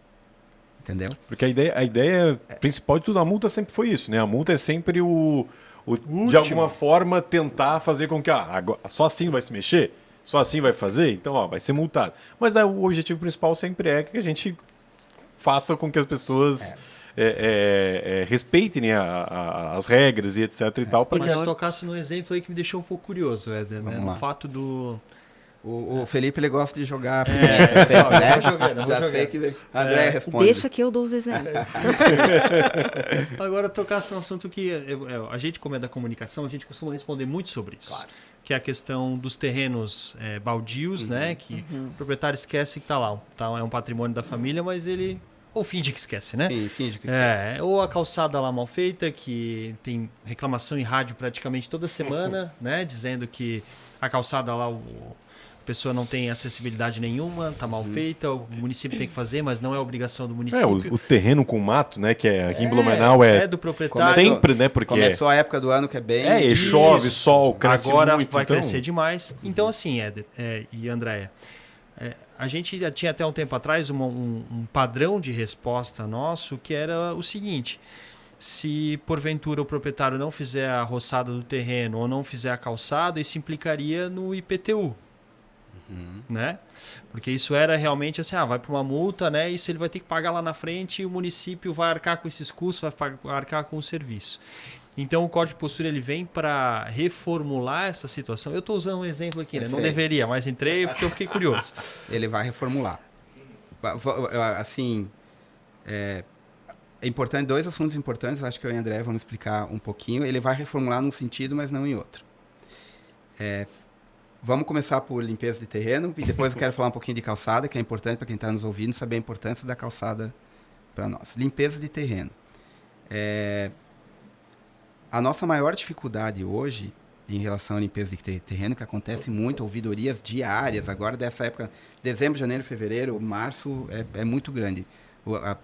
Entendeu? Porque a ideia principal de tudo, a multa sempre foi isso, né? A multa é sempre de alguma forma tentar fazer com que agora, só assim vai se mexer? Só assim vai fazer? Então, vai ser multado. Mas o objetivo principal sempre é que a gente faça com que as pessoas respeitem, né, as regras e etc e tal. Mas eu tocasse num exemplo aí que me deixou um pouco curioso, Éder, né? No fato do... O Felipe, ele gosta de jogar pimenta sempre, né? Já sei que a Andréia responde. Deixa que eu dou os exemplos. Agora, tocasse num assunto que a gente, como é da comunicação, a gente costuma responder muito sobre isso. Claro. Que é a questão dos terrenos baldios, né? Que o proprietário esquece que está lá. É um patrimônio da família, mas ele... Ou finge que esquece, né? Finge que esquece. Ou a calçada lá mal feita, que tem reclamação em rádio praticamente toda semana, né? Dizendo que a calçada lá... A pessoa não tem acessibilidade nenhuma, está mal feita, o município tem que fazer, mas não é obrigação do município. O terreno com mato, né, que aqui em Blumenau é do proprietário. Sempre, né, porque começou a época do ano que é bem... e chove, sol, cresce agora muito. Vai crescer demais. Então, assim, Éder e Andréia, a gente já tinha até um tempo atrás um padrão de resposta nosso que era o seguinte: se porventura o proprietário não fizer a roçada do terreno ou não fizer a calçada, isso implicaria no IPTU. Né? Porque isso era realmente assim, vai para uma multa, né? Isso ele vai ter que pagar lá na frente e o município vai arcar com esses custos, vai arcar com o serviço. Então o Código de Postura ele vem para reformular essa situação. Eu estou usando um exemplo aqui, né? Não deveria, mas entrei porque eu fiquei curioso. Ele vai reformular. Assim, é importante, 2 assuntos importantes, acho que eu e o André vamos explicar um pouquinho. Ele vai reformular num sentido, mas não em outro. Vamos começar por limpeza de terreno e depois eu quero falar um pouquinho de calçada, que é importante para quem está nos ouvindo saber a importância da calçada para nós. Limpeza de terreno. A nossa maior dificuldade hoje em relação à limpeza de terreno, que acontece muito, ouvidorias diárias, agora dessa época, dezembro, janeiro, fevereiro, março, é muito grande.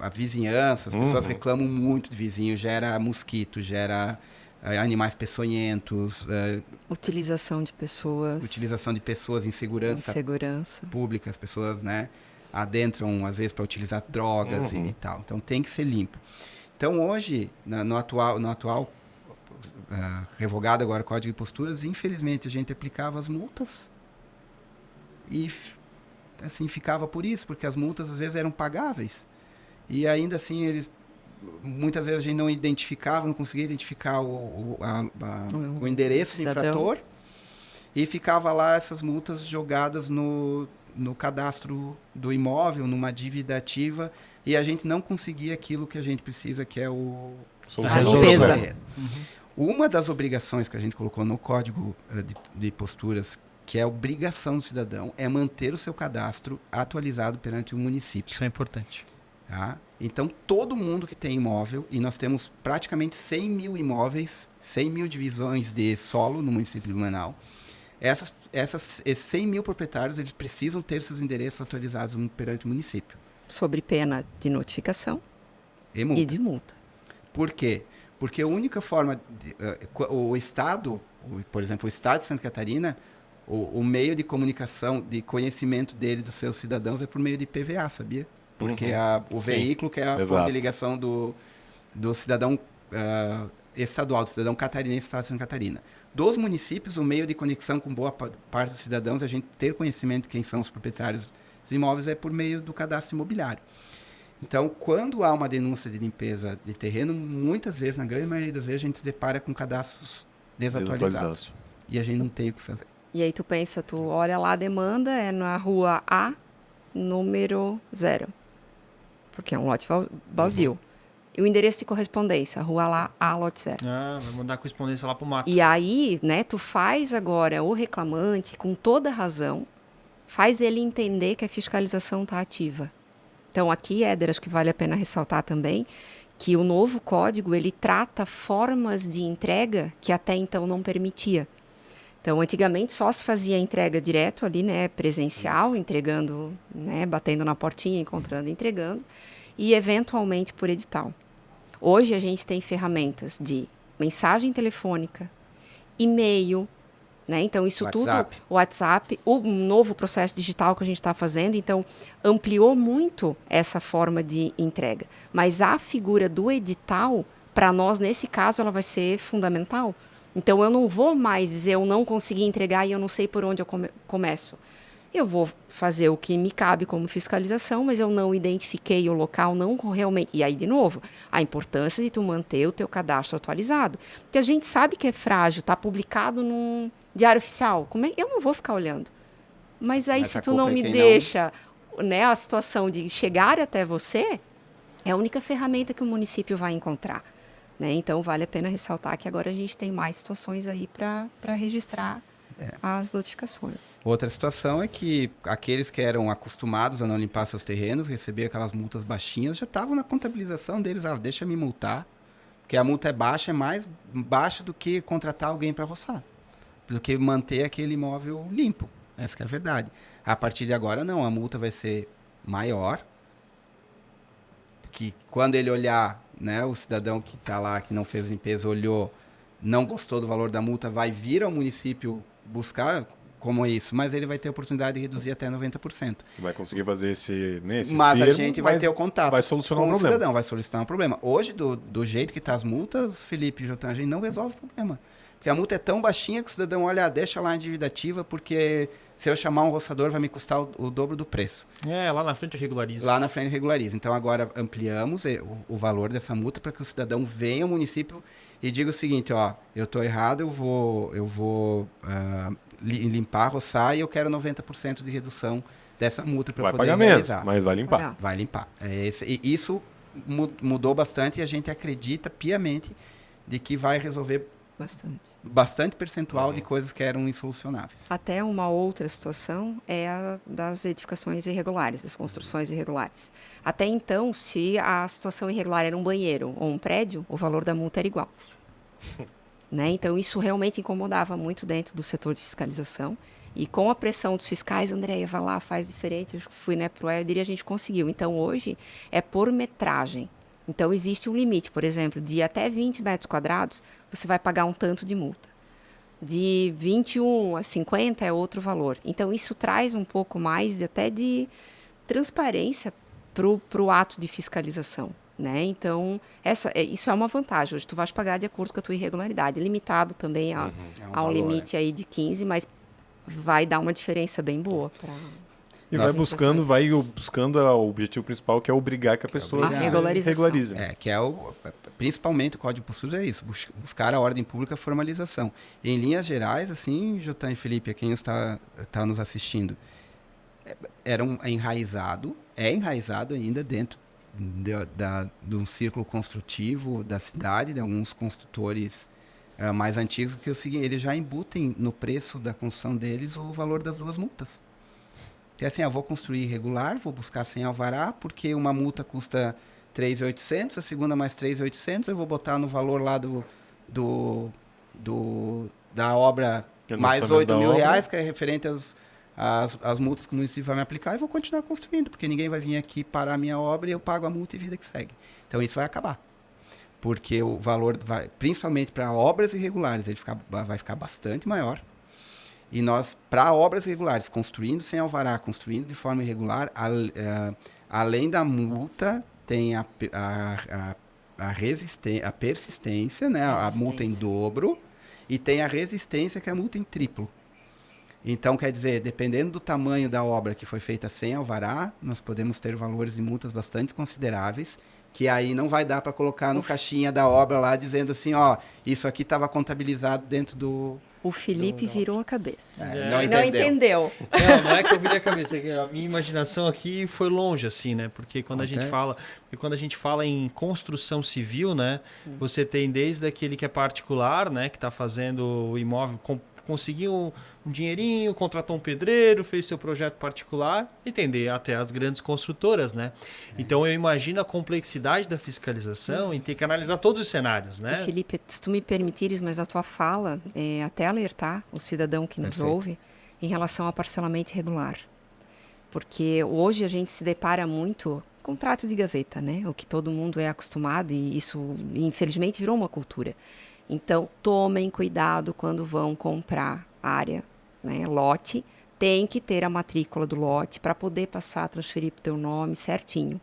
A vizinhança, as pessoas reclamam muito de vizinho, gera mosquito, gera animais peçonhentos. Utilização de pessoas. Insegurança pública, as pessoas, né, adentram às vezes para utilizar drogas e tal. Então tem que ser limpo. Então hoje, no atual revogado agora o Código de Posturas, infelizmente a gente aplicava as multas e assim ficava por isso, porque as multas às vezes eram pagáveis e ainda assim muitas vezes a gente não identificava, não conseguia identificar o endereço do infrator e ficava lá essas multas jogadas no cadastro do imóvel, numa dívida ativa, e a gente não conseguia aquilo que a gente precisa, que é a limpeza. Uma das obrigações que a gente colocou no Código de Posturas, que é a obrigação do cidadão, é manter o seu cadastro atualizado perante o município. Isso é importante. Tá? Então, todo mundo que tem imóvel, e nós temos praticamente 100 mil imóveis, 100 mil divisões de solo no município de Blumenau, esses 100 mil proprietários, eles precisam ter seus endereços atualizados perante o município. Sobre pena de notificação e de multa. Por quê? Porque a única forma... o Estado, por exemplo, o Estado de Santa Catarina, o meio de comunicação, de conhecimento dele, dos seus cidadãos, é por meio de PVA, sabia? Porque o veículo, que é a fonte de ligação do cidadão estadual, do cidadão catarinense do Estado de Santa Catarina. Dos municípios, o meio de conexão com boa parte dos cidadãos, a gente ter conhecimento de quem são os proprietários dos imóveis, é por meio do cadastro imobiliário. Então, quando há uma denúncia de limpeza de terreno, muitas vezes, na grande maioria das vezes, a gente se depara com cadastros desatualizados. E a gente não tem o que fazer. E aí tu olha lá a demanda, é na rua A, número 0. Porque é um lote baldio. E o endereço de correspondência, rua lá A, lote 0. Vai mandar a correspondência lá pro mato. E aí, né, tu faz agora o reclamante, com toda razão, faz ele entender que a fiscalização está ativa. Então, aqui, Éder, acho que vale a pena ressaltar também que o novo código, ele trata formas de entrega que até então não permitia. Então, antigamente, só se fazia entrega direto ali, né, presencial, entregando, né, batendo na portinha, encontrando, entregando, e eventualmente por edital. Hoje, a gente tem ferramentas de mensagem telefônica, e-mail, né? Então, isso WhatsApp. tudo, WhatsApp, o novo processo digital que a gente está fazendo, então, ampliou muito essa forma de entrega. Mas a figura do edital, para nós, nesse caso, ela vai ser fundamental. Então, eu não vou mais dizer, eu não consegui entregar e eu não sei por onde eu começo. Eu vou fazer o que me cabe como fiscalização, mas eu não identifiquei o local, não realmente... E aí, de novo, a importância de tu manter o teu cadastro atualizado. Porque a gente sabe que é frágil, está publicado num diário oficial. Eu não vou ficar olhando. Mas aí, se tu não me deixa, né, a situação de chegar até você, é a única ferramenta que o município vai encontrar. Né? Então, vale a pena ressaltar que agora a gente tem mais situações aí para registrar as notificações. Outra situação é que aqueles que eram acostumados a não limpar seus terrenos, receber aquelas multas baixinhas, já estavam na contabilização deles. Deixa me multar, porque a multa é mais baixa do que contratar alguém para roçar, do que manter aquele imóvel limpo. Essa que é a verdade. A partir de agora, não. A multa vai ser maior, que quando ele olhar, né, o cidadão que está lá, que não fez limpeza, olhou, não gostou do valor da multa, vai vir ao município buscar, como é isso, mas ele vai ter a oportunidade de reduzir até 90%. Vai conseguir fazer esse Mas a termo, gente vai ter o contato vai solucionar com o o problema. cidadão, vai solicitar um problema. Hoje, do jeito que tá as multas, Felipe e Jotan, a gente não resolve o problema. Porque a multa é tão baixinha que o cidadão, olha, deixa lá a dívida ativa, porque se eu chamar um roçador vai me custar o dobro do preço. Lá na frente eu regularizo. Lá na frente regulariza. Então agora ampliamos o valor dessa multa para que o cidadão venha ao município e diga o seguinte, ó, eu estou errado, eu vou limpar, roçar e eu quero 90% de redução dessa multa para Vai poder pagar menos, realizar. mas vai limpar. Legal. Vai limpar. E isso mudou bastante e a gente acredita piamente de que vai resolver bastante percentual de coisas que eram insolucionáveis. Até uma outra situação é a das edificações irregulares, das construções irregulares. Até então, se a situação irregular era um banheiro ou um prédio, o valor da multa era igual. Né? Então, isso realmente incomodava muito dentro do setor de fiscalização. E com a pressão dos fiscais, Andréia, vai lá, faz diferente. Eu fui para o ELDIR e a gente conseguiu. Então, hoje, é por metragem. Então, existe um limite, por exemplo, de até 20 metros quadrados, você vai pagar um tanto de multa. De 21 a 50 é outro valor. Então, isso traz um pouco mais até de transparência para o ato de fiscalização. Né? Então, isso é uma vantagem. Hoje, tu vais pagar de acordo com a tua irregularidade. Limitado também a um limite aí de 15, mas vai dar uma diferença bem boa para... E vai buscando o objetivo principal, que é obrigar que a pessoa se regularize. Que é principalmente o Código de Postura é isso, buscar a ordem pública, a formalização. E em linhas gerais, assim, Jotan e Felipe, a quem está nos assistindo, é enraizado ainda dentro de um círculo construtivo da cidade, de alguns construtores mais antigos, que é o seguinte, eles já embutem no preço da construção deles o valor das duas multas. Que é assim, eu vou construir irregular, vou buscar sem alvará, porque uma multa custa 3.800, a segunda mais 3.800, eu vou botar no valor lá da obra mais 8 mil reais, que é referente às multas que o município vai me aplicar, e vou continuar construindo, porque ninguém vai vir aqui parar a minha obra e eu pago a multa e vida que segue. Então isso vai acabar. Porque o valor, principalmente para obras irregulares, vai ficar bastante maior. E nós, para obras regulares, construindo sem alvará, construindo de forma irregular, além da multa, tem a persistência, né? A multa em dobro, e tem a resistência, que é a multa em triplo. Então, quer dizer, dependendo do tamanho da obra que foi feita sem alvará, nós podemos ter valores de multas bastante consideráveis, que aí não vai dar para colocar no caixinha da obra lá, dizendo assim, ó, isso aqui estava contabilizado dentro do... O Felipe virou a cabeça. Não entendeu. Não é que eu virei a cabeça, a minha imaginação aqui foi longe, assim, né? Porque quando a gente fala em construção civil, né? Você tem desde aquele que é particular, né? Que está fazendo o imóvel, conseguiu um dinheirinho, contratou um pedreiro, fez seu projeto particular, e tem até as grandes construtoras, né? Então eu imagino a complexidade da fiscalização em ter que analisar todos os cenários, né? E, Felipe, se tu me permitires, mas a tua fala é até alertar o cidadão que nos ouve em relação ao parcelamento irregular. Porque hoje a gente se depara muito com contrato de gaveta, né? O que todo mundo é acostumado, e isso, infelizmente, virou uma cultura. Então, tomem cuidado quando vão comprar área, né, lote, tem que ter a matrícula do lote para poder transferir para o teu nome certinho.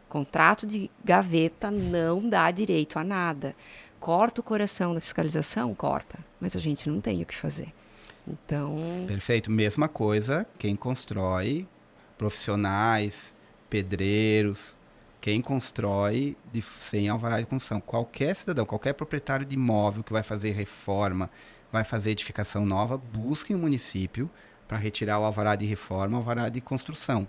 Contrato de gaveta não dá direito a nada. Corta o coração da fiscalização? Corta, mas a gente não tem o que fazer. Então... Perfeito, mesma coisa, quem constrói, profissionais, pedreiros... Quem constrói sem alvará de construção, qualquer cidadão, qualquer proprietário de imóvel que vai fazer reforma, vai fazer edificação nova, busque o município para retirar o alvará de reforma, o alvará de construção.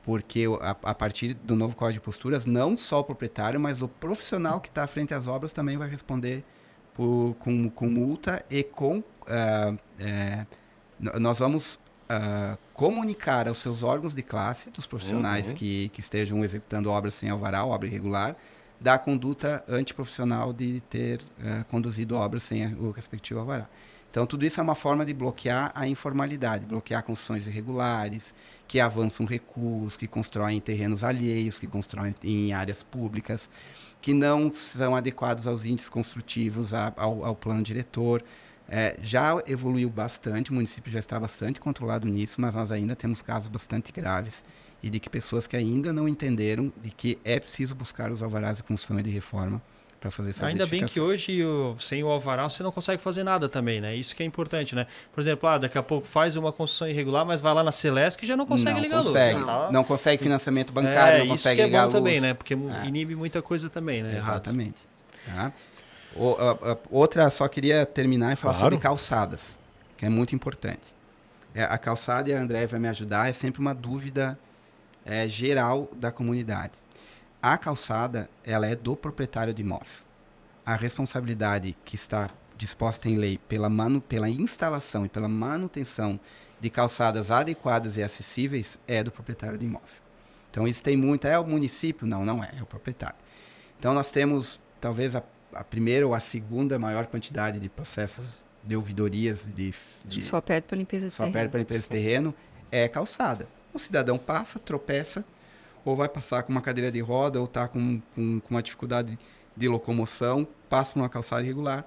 Porque a partir do novo Código de Posturas, não só o proprietário, mas o profissional que está à frente às obras também vai responder com multa e nós vamos... comunicar aos seus órgãos de classe, dos profissionais que estejam executando obras sem alvará, obra irregular, da conduta antiprofissional de ter conduzido obras sem o respectivo alvará. Então, tudo isso é uma forma de bloquear a informalidade, bloquear construções irregulares, que avançam recursos, que constroem em terrenos alheios, que constroem em áreas públicas, que não são adequados aos índices construtivos, ao plano diretor. Já evoluiu bastante, o município já está bastante controlado nisso, mas nós ainda temos casos bastante graves e de que pessoas que ainda não entenderam de que é preciso buscar os alvarás de construção e de reforma para fazer essas Ainda bem que edificações. hoje, sem o alvará, você não consegue fazer nada também, né? Isso que é importante, né? Por exemplo, daqui a pouco faz uma construção irregular, mas vai lá na Celesc e já não consegue ligar a luz. Não consegue financiamento bancário, não consegue ligar a luz. Isso que é bom ligar a luz. também, né? Porque inibe muita coisa também, né? Exatamente. Tá? Outra, só queria terminar e falar sobre calçadas, que é muito importante. A calçada, e a André vai me ajudar, é sempre uma dúvida geral da comunidade. A calçada, ela é do proprietário do imóvel. A responsabilidade que está disposta em lei pela instalação e pela manutenção de calçadas adequadas e acessíveis é do proprietário do imóvel. Então, isso tem muito... É o município? Não é o proprietário. Então, nós temos, talvez, a primeira ou a segunda maior quantidade de processos de ouvidorias só perde para limpeza de terreno é calçada. O cidadão passa, tropeça, ou vai passar com uma cadeira de roda, ou está com uma dificuldade de locomoção, passa por uma calçada irregular,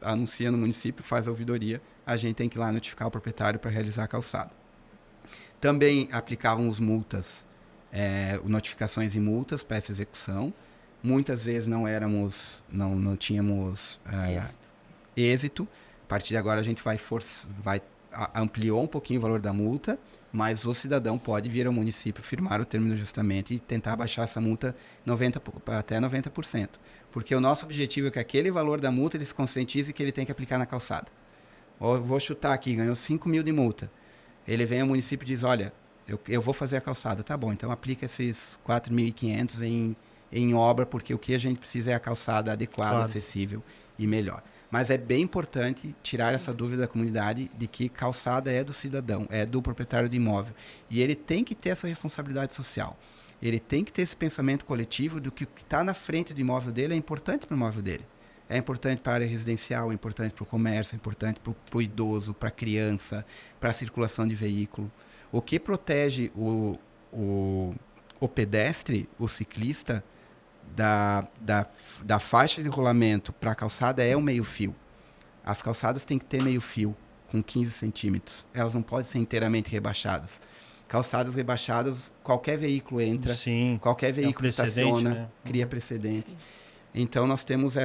anuncia no município, faz a ouvidoria, a gente tem que ir lá notificar o proprietário para realizar a calçada. Também aplicávamos multas, notificações e multas para essa execução. Muitas vezes não tínhamos êxito. A partir de agora a gente ampliou um pouquinho o valor da multa, mas o cidadão pode vir ao município, firmar o termo de ajustamento e tentar baixar essa multa até 90%. Porque o nosso objetivo é que aquele valor da multa ele se conscientize que ele tem que aplicar na calçada. Eu vou chutar aqui, ganhou 5 mil de multa. Ele vem ao município e diz, olha, eu vou fazer a calçada. Tá bom, então aplica esses 4.500 em obra, porque o que a gente precisa é a calçada adequada, acessível e melhor. Mas é bem importante tirar essa dúvida da comunidade de que calçada é do cidadão, é do proprietário do imóvel. E ele tem que ter essa responsabilidade social. Ele tem que ter esse pensamento coletivo do que o que está na frente do imóvel dele é importante para o imóvel dele. É importante para a área residencial, é importante para o comércio, é importante para o idoso, para a criança, para a circulação de veículo. O que protege o pedestre, o ciclista, da faixa de rolamento para a calçada é o meio-fio. As calçadas têm que ter meio-fio, com 15 centímetros. Elas não podem ser inteiramente rebaixadas. Calçadas rebaixadas, qualquer veículo entra, qualquer veículo estaciona, né? Cria precedente. Sim. Então, nós temos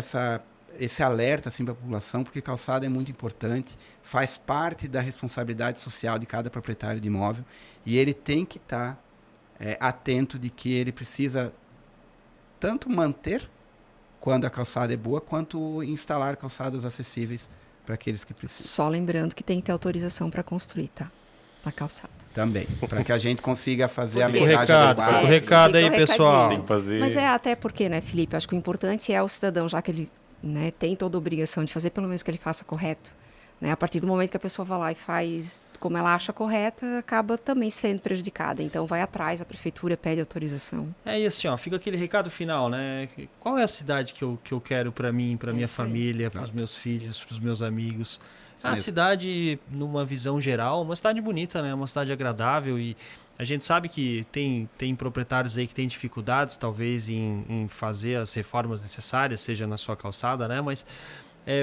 esse alerta assim, para a população, porque calçada é muito importante, faz parte da responsabilidade social de cada proprietário de imóvel, e ele tem que estar atento de que ele precisa tanto manter, quando a calçada é boa, quanto instalar calçadas acessíveis para aqueles que precisam. Só lembrando que tem que ter autorização para construir, tá? Na calçada. Também, para que a gente consiga fazer a metragem adequada. O recado aí, pessoal. Tem que fazer... Mas até porque, né, Felipe, acho que o importante é o cidadão, já que ele tem toda a obrigação de fazer, pelo menos que ele faça correto. Né? A partir do momento que a pessoa vai lá e faz como ela acha correta, acaba também se vendo prejudicada. Então, vai atrás, a prefeitura pede autorização. E assim, fica aquele recado final, né? Qual é a cidade que eu quero para mim, para minha família, para os meus filhos, para os meus amigos? A cidade, numa visão geral, uma cidade bonita, né? Uma cidade agradável, e a gente sabe que tem proprietários aí que têm dificuldades, talvez, em fazer as reformas necessárias, seja na sua calçada, né? Mas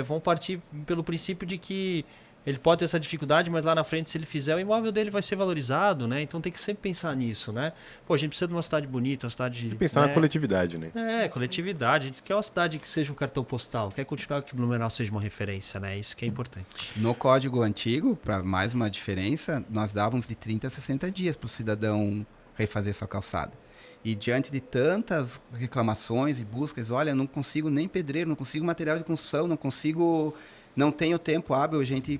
vão partir pelo princípio de que ele pode ter essa dificuldade, mas lá na frente, se ele fizer, o imóvel dele vai ser valorizado, né? Então tem que sempre pensar nisso, né? Pô, a gente precisa de uma cidade bonita, uma cidade... E pensar na coletividade, né? Coletividade. A gente quer uma cidade que seja um cartão postal, quer continuar que Blumenau seja uma referência, né? Isso que é importante. No código antigo, para mais uma diferença, nós dávamos de 30 a 60 dias para o cidadão refazer sua calçada. E diante de tantas reclamações e buscas, olha, não consigo nem pedreiro, não consigo material de construção, não tenho tempo hábil, a gente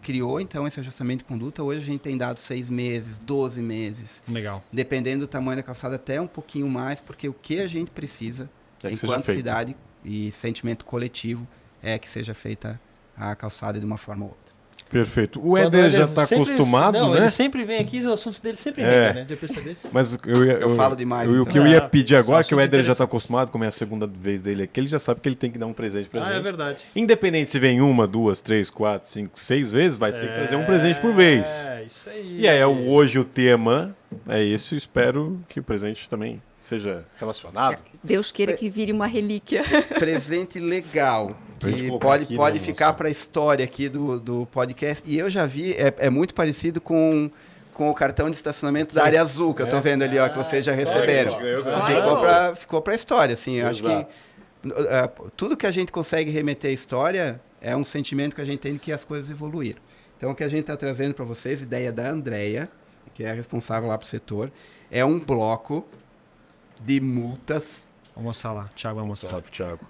criou então esse ajustamento de conduta. Hoje a gente tem dado 6 meses, 12 meses. Legal. Dependendo do tamanho da calçada, até um pouquinho mais, porque o que a gente precisa, enquanto cidade e sentimento coletivo, é que seja feita a calçada de uma forma ou outra. Perfeito. O Éder já está acostumado, né? Ele sempre vem aqui, os assuntos dele sempre rendem, né? Já percebeu? Mas eu falo demais. O que eu ia pedir agora, que o Éder já está acostumado, como é a segunda vez dele aqui, ele já sabe que ele tem que dar um presente pra gente. É verdade. Independente se vem 1, 2, 3, 4, 5, 6 vezes, vai ter que trazer um presente por vez. Isso aí. E hoje o tema é isso, espero que o presente também seja relacionado. Deus queira que vire uma relíquia. Presente legal, Pra gente que colocar pode, aqui, pode né, ficar nosso- para a história aqui do podcast. E eu já vi, é muito parecido com o cartão de estacionamento da área azul, que eu tô vendo ali, ó, que vocês já receberam. Histórico. Ficou para a história, assim. Eu acho que Exato. tudo que a gente consegue remeter à história é um sentimento que a gente tem de que as coisas evoluíram. Então, o que a gente está trazendo para vocês, ideia da Andrea, que é a responsável lá para o setor, é um bloco de multas Vou mostrar lá. Thiago vai mostrar. Sabe, Thiago.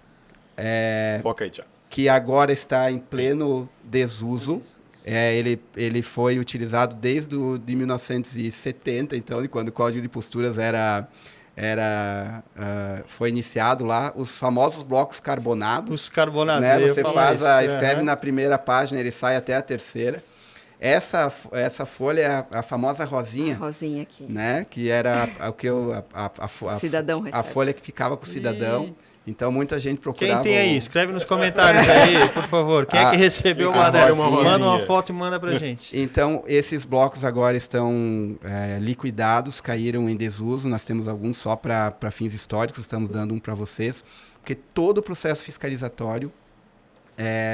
Foca aí, Thiago. que agora está em pleno desuso. Ele foi utilizado desde de 1970, então, de quando o Código de Posturas foi iniciado lá, os famosos blocos carbonados. Os carbonados. Né? eu ia Você falar isso. escreve na primeira página, ele sai até a terceira. Essa folha é a famosa rosinha, Rosinha aqui. né? Que era o que Cidadão a recebe. folha que ficava com o cidadão. Então muita gente procurava. Quem tem aí? Escreve nos comentários aí, por favor. Quem é que recebeu uma quem dessas? recebeu uma Manda uma rosinha? foto e manda pra gente. Então, esses blocos agora estão liquidados, caíram em desuso. Nós temos alguns só para fins históricos, estamos dando um para vocês. Porque todo o processo fiscalizatório,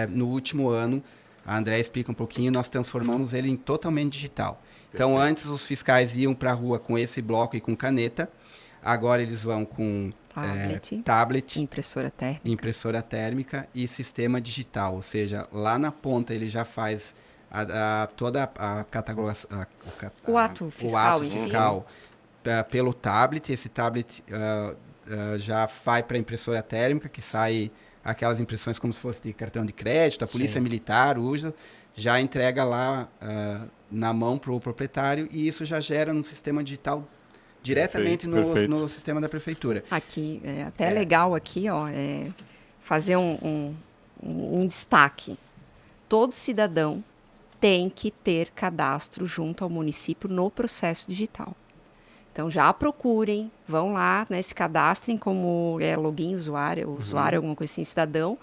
no último ano, a André explica um pouquinho, nós transformamos ele em totalmente digital. Então, antes os fiscais iam para a rua com esse bloco e com caneta. Agora eles vão com tablet, impressora térmica e sistema digital. Ou seja, lá na ponta ele já faz toda a catalogação, O ato fiscal em si. Pelo tablet. Esse tablet já vai para a impressora térmica, que sai aquelas impressões como se fosse de cartão de crédito, a polícia militar usa, já entrega lá na mão para o proprietário e isso já gera um sistema digital diretamente no sistema da prefeitura. Aqui, até legal aqui, ó, fazer um destaque. Todo cidadão tem que ter cadastro junto ao município no processo digital. Então, já procurem, vão lá, né, se cadastrem como login usuário, alguma coisa assim, cidadão.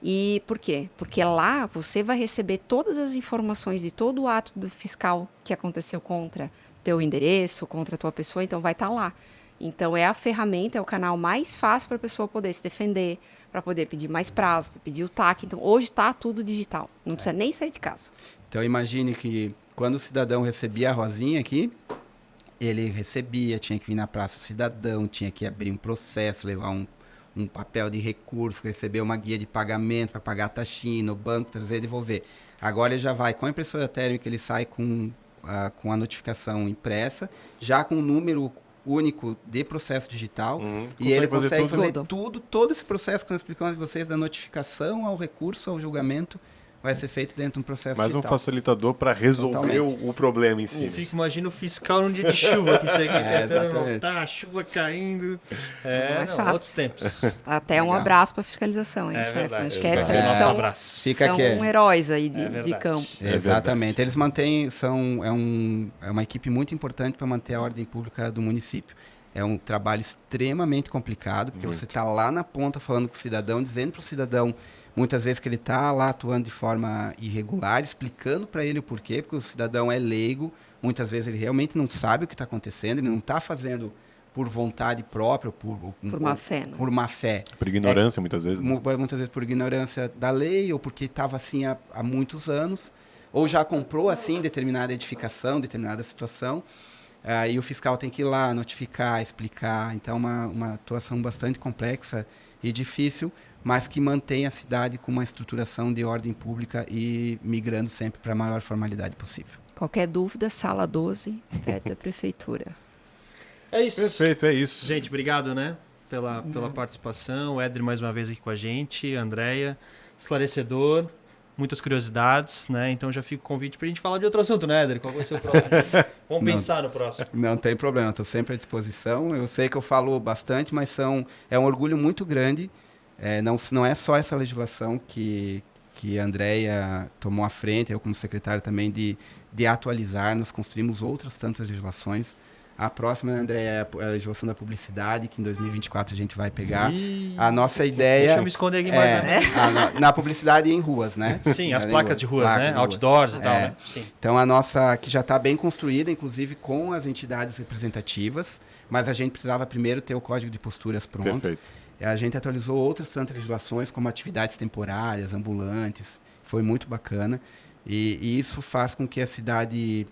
E por quê? Porque lá você vai receber todas as informações de todo o ato do fiscal que aconteceu contra teu endereço, contra a tua pessoa, então vai estar lá. Então, é a ferramenta, é o canal mais fácil para a pessoa poder se defender, para poder pedir mais prazo, para pedir o TAC. Então, hoje está tudo digital, não precisa nem sair de casa. Então, imagine que quando o cidadão recebia a rosinha aqui, ele recebia, tinha que vir na Praça do Cidadão, tinha que abrir um processo, levar um papel de recurso, receber uma guia de pagamento para pagar a taxinha no banco, trazer e devolver. Agora ele já vai com a impressora térmica, ele sai com a notificação impressa, já com um número único de processo digital, e ele consegue fazer todo esse processo que nós explicamos a vocês, da notificação ao recurso, ao julgamento, vai ser feito dentro de um processo Mais digital. um facilitador para resolver o problema em si. Imagina o fiscal num dia de chuva, que você tentando exatamente. voltar, a chuva caindo. é fácil. Outros tempos. Até um abraço para a fiscalização, hein, chefe? verdade. Acho que essa Nosso são, abraço. Fica são aqui. heróis aí de verdade. campo. Exatamente. Eles mantêm, é uma equipe muito importante para manter a ordem pública do município. É um trabalho extremamente complicado, porque você está lá na ponta falando com o cidadão, dizendo para o cidadão, muitas vezes, que ele está lá atuando de forma irregular, explicando para ele o porquê, porque o cidadão é leigo, muitas vezes ele realmente não sabe o que está acontecendo, ele não está fazendo por vontade própria, por má fé, né? por má fé. Por ignorância, muitas vezes. Né? Muitas vezes por ignorância da lei, ou porque estava assim há muitos anos, ou já comprou assim determinada edificação, determinada situação, e o fiscal tem que ir lá, notificar, explicar. Então, uma atuação bastante complexa e difícil, mas que mantém a cidade com uma estruturação de ordem pública e migrando sempre para a maior formalidade possível. Qualquer dúvida, sala 12, perto da prefeitura. É isso. Perfeito, é isso. Gente, obrigado, né? Pela participação. O Éder mais uma vez aqui com a gente, a Andrea. Esclarecedor, muitas curiosidades, né? Então já fica o convite pra gente falar de outro assunto, né, Éder? Qual vai ser o próximo? Vamos pensar no próximo. Não tem problema, estou sempre à disposição. Eu sei que eu falo bastante, mas é um orgulho muito grande. Não é só essa legislação que a Andrea tomou à frente, eu como secretário também, de atualizar. Nós construímos outras tantas legislações. A próxima, Andrea, é a legislação da publicidade, que em 2024 a gente vai pegar. A nossa ideia... Deixa eu me esconder aqui mais. Na publicidade e em ruas, né? Sim, as placas de ruas, né? Outdoors e tal, né? Sim. Então, a nossa, que já está bem construída, inclusive com as entidades representativas, mas a gente precisava primeiro ter o código de posturas pronto. Perfeito. A gente atualizou outras tantas legislações, como atividades temporárias, ambulantes. Foi muito bacana. E isso faz com que a cidade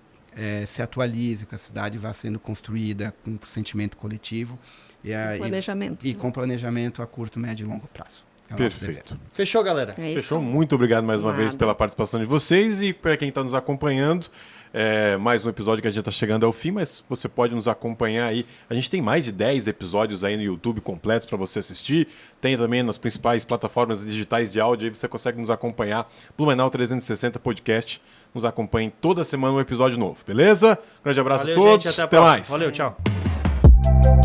se atualize, que a cidade vá sendo construída com sentimento coletivo. Planejamento. E com planejamento a curto, médio e longo prazo. É o nosso dever. Perfeito. Fechou, galera? É isso. Fechou. Muito obrigado mais uma vez pela participação de vocês e para quem está nos acompanhando. Mais um episódio que a gente está chegando ao fim, mas você pode nos acompanhar aí. A gente tem mais de 10 episódios aí no YouTube completos para você assistir. Tem também nas principais plataformas digitais de áudio, aí você consegue nos acompanhar. Blumenau 360 Podcast. Nos acompanhe toda semana um episódio novo, beleza? Grande abraço Valeu, a todos. gente, até a próxima. mais. Valeu, tchau.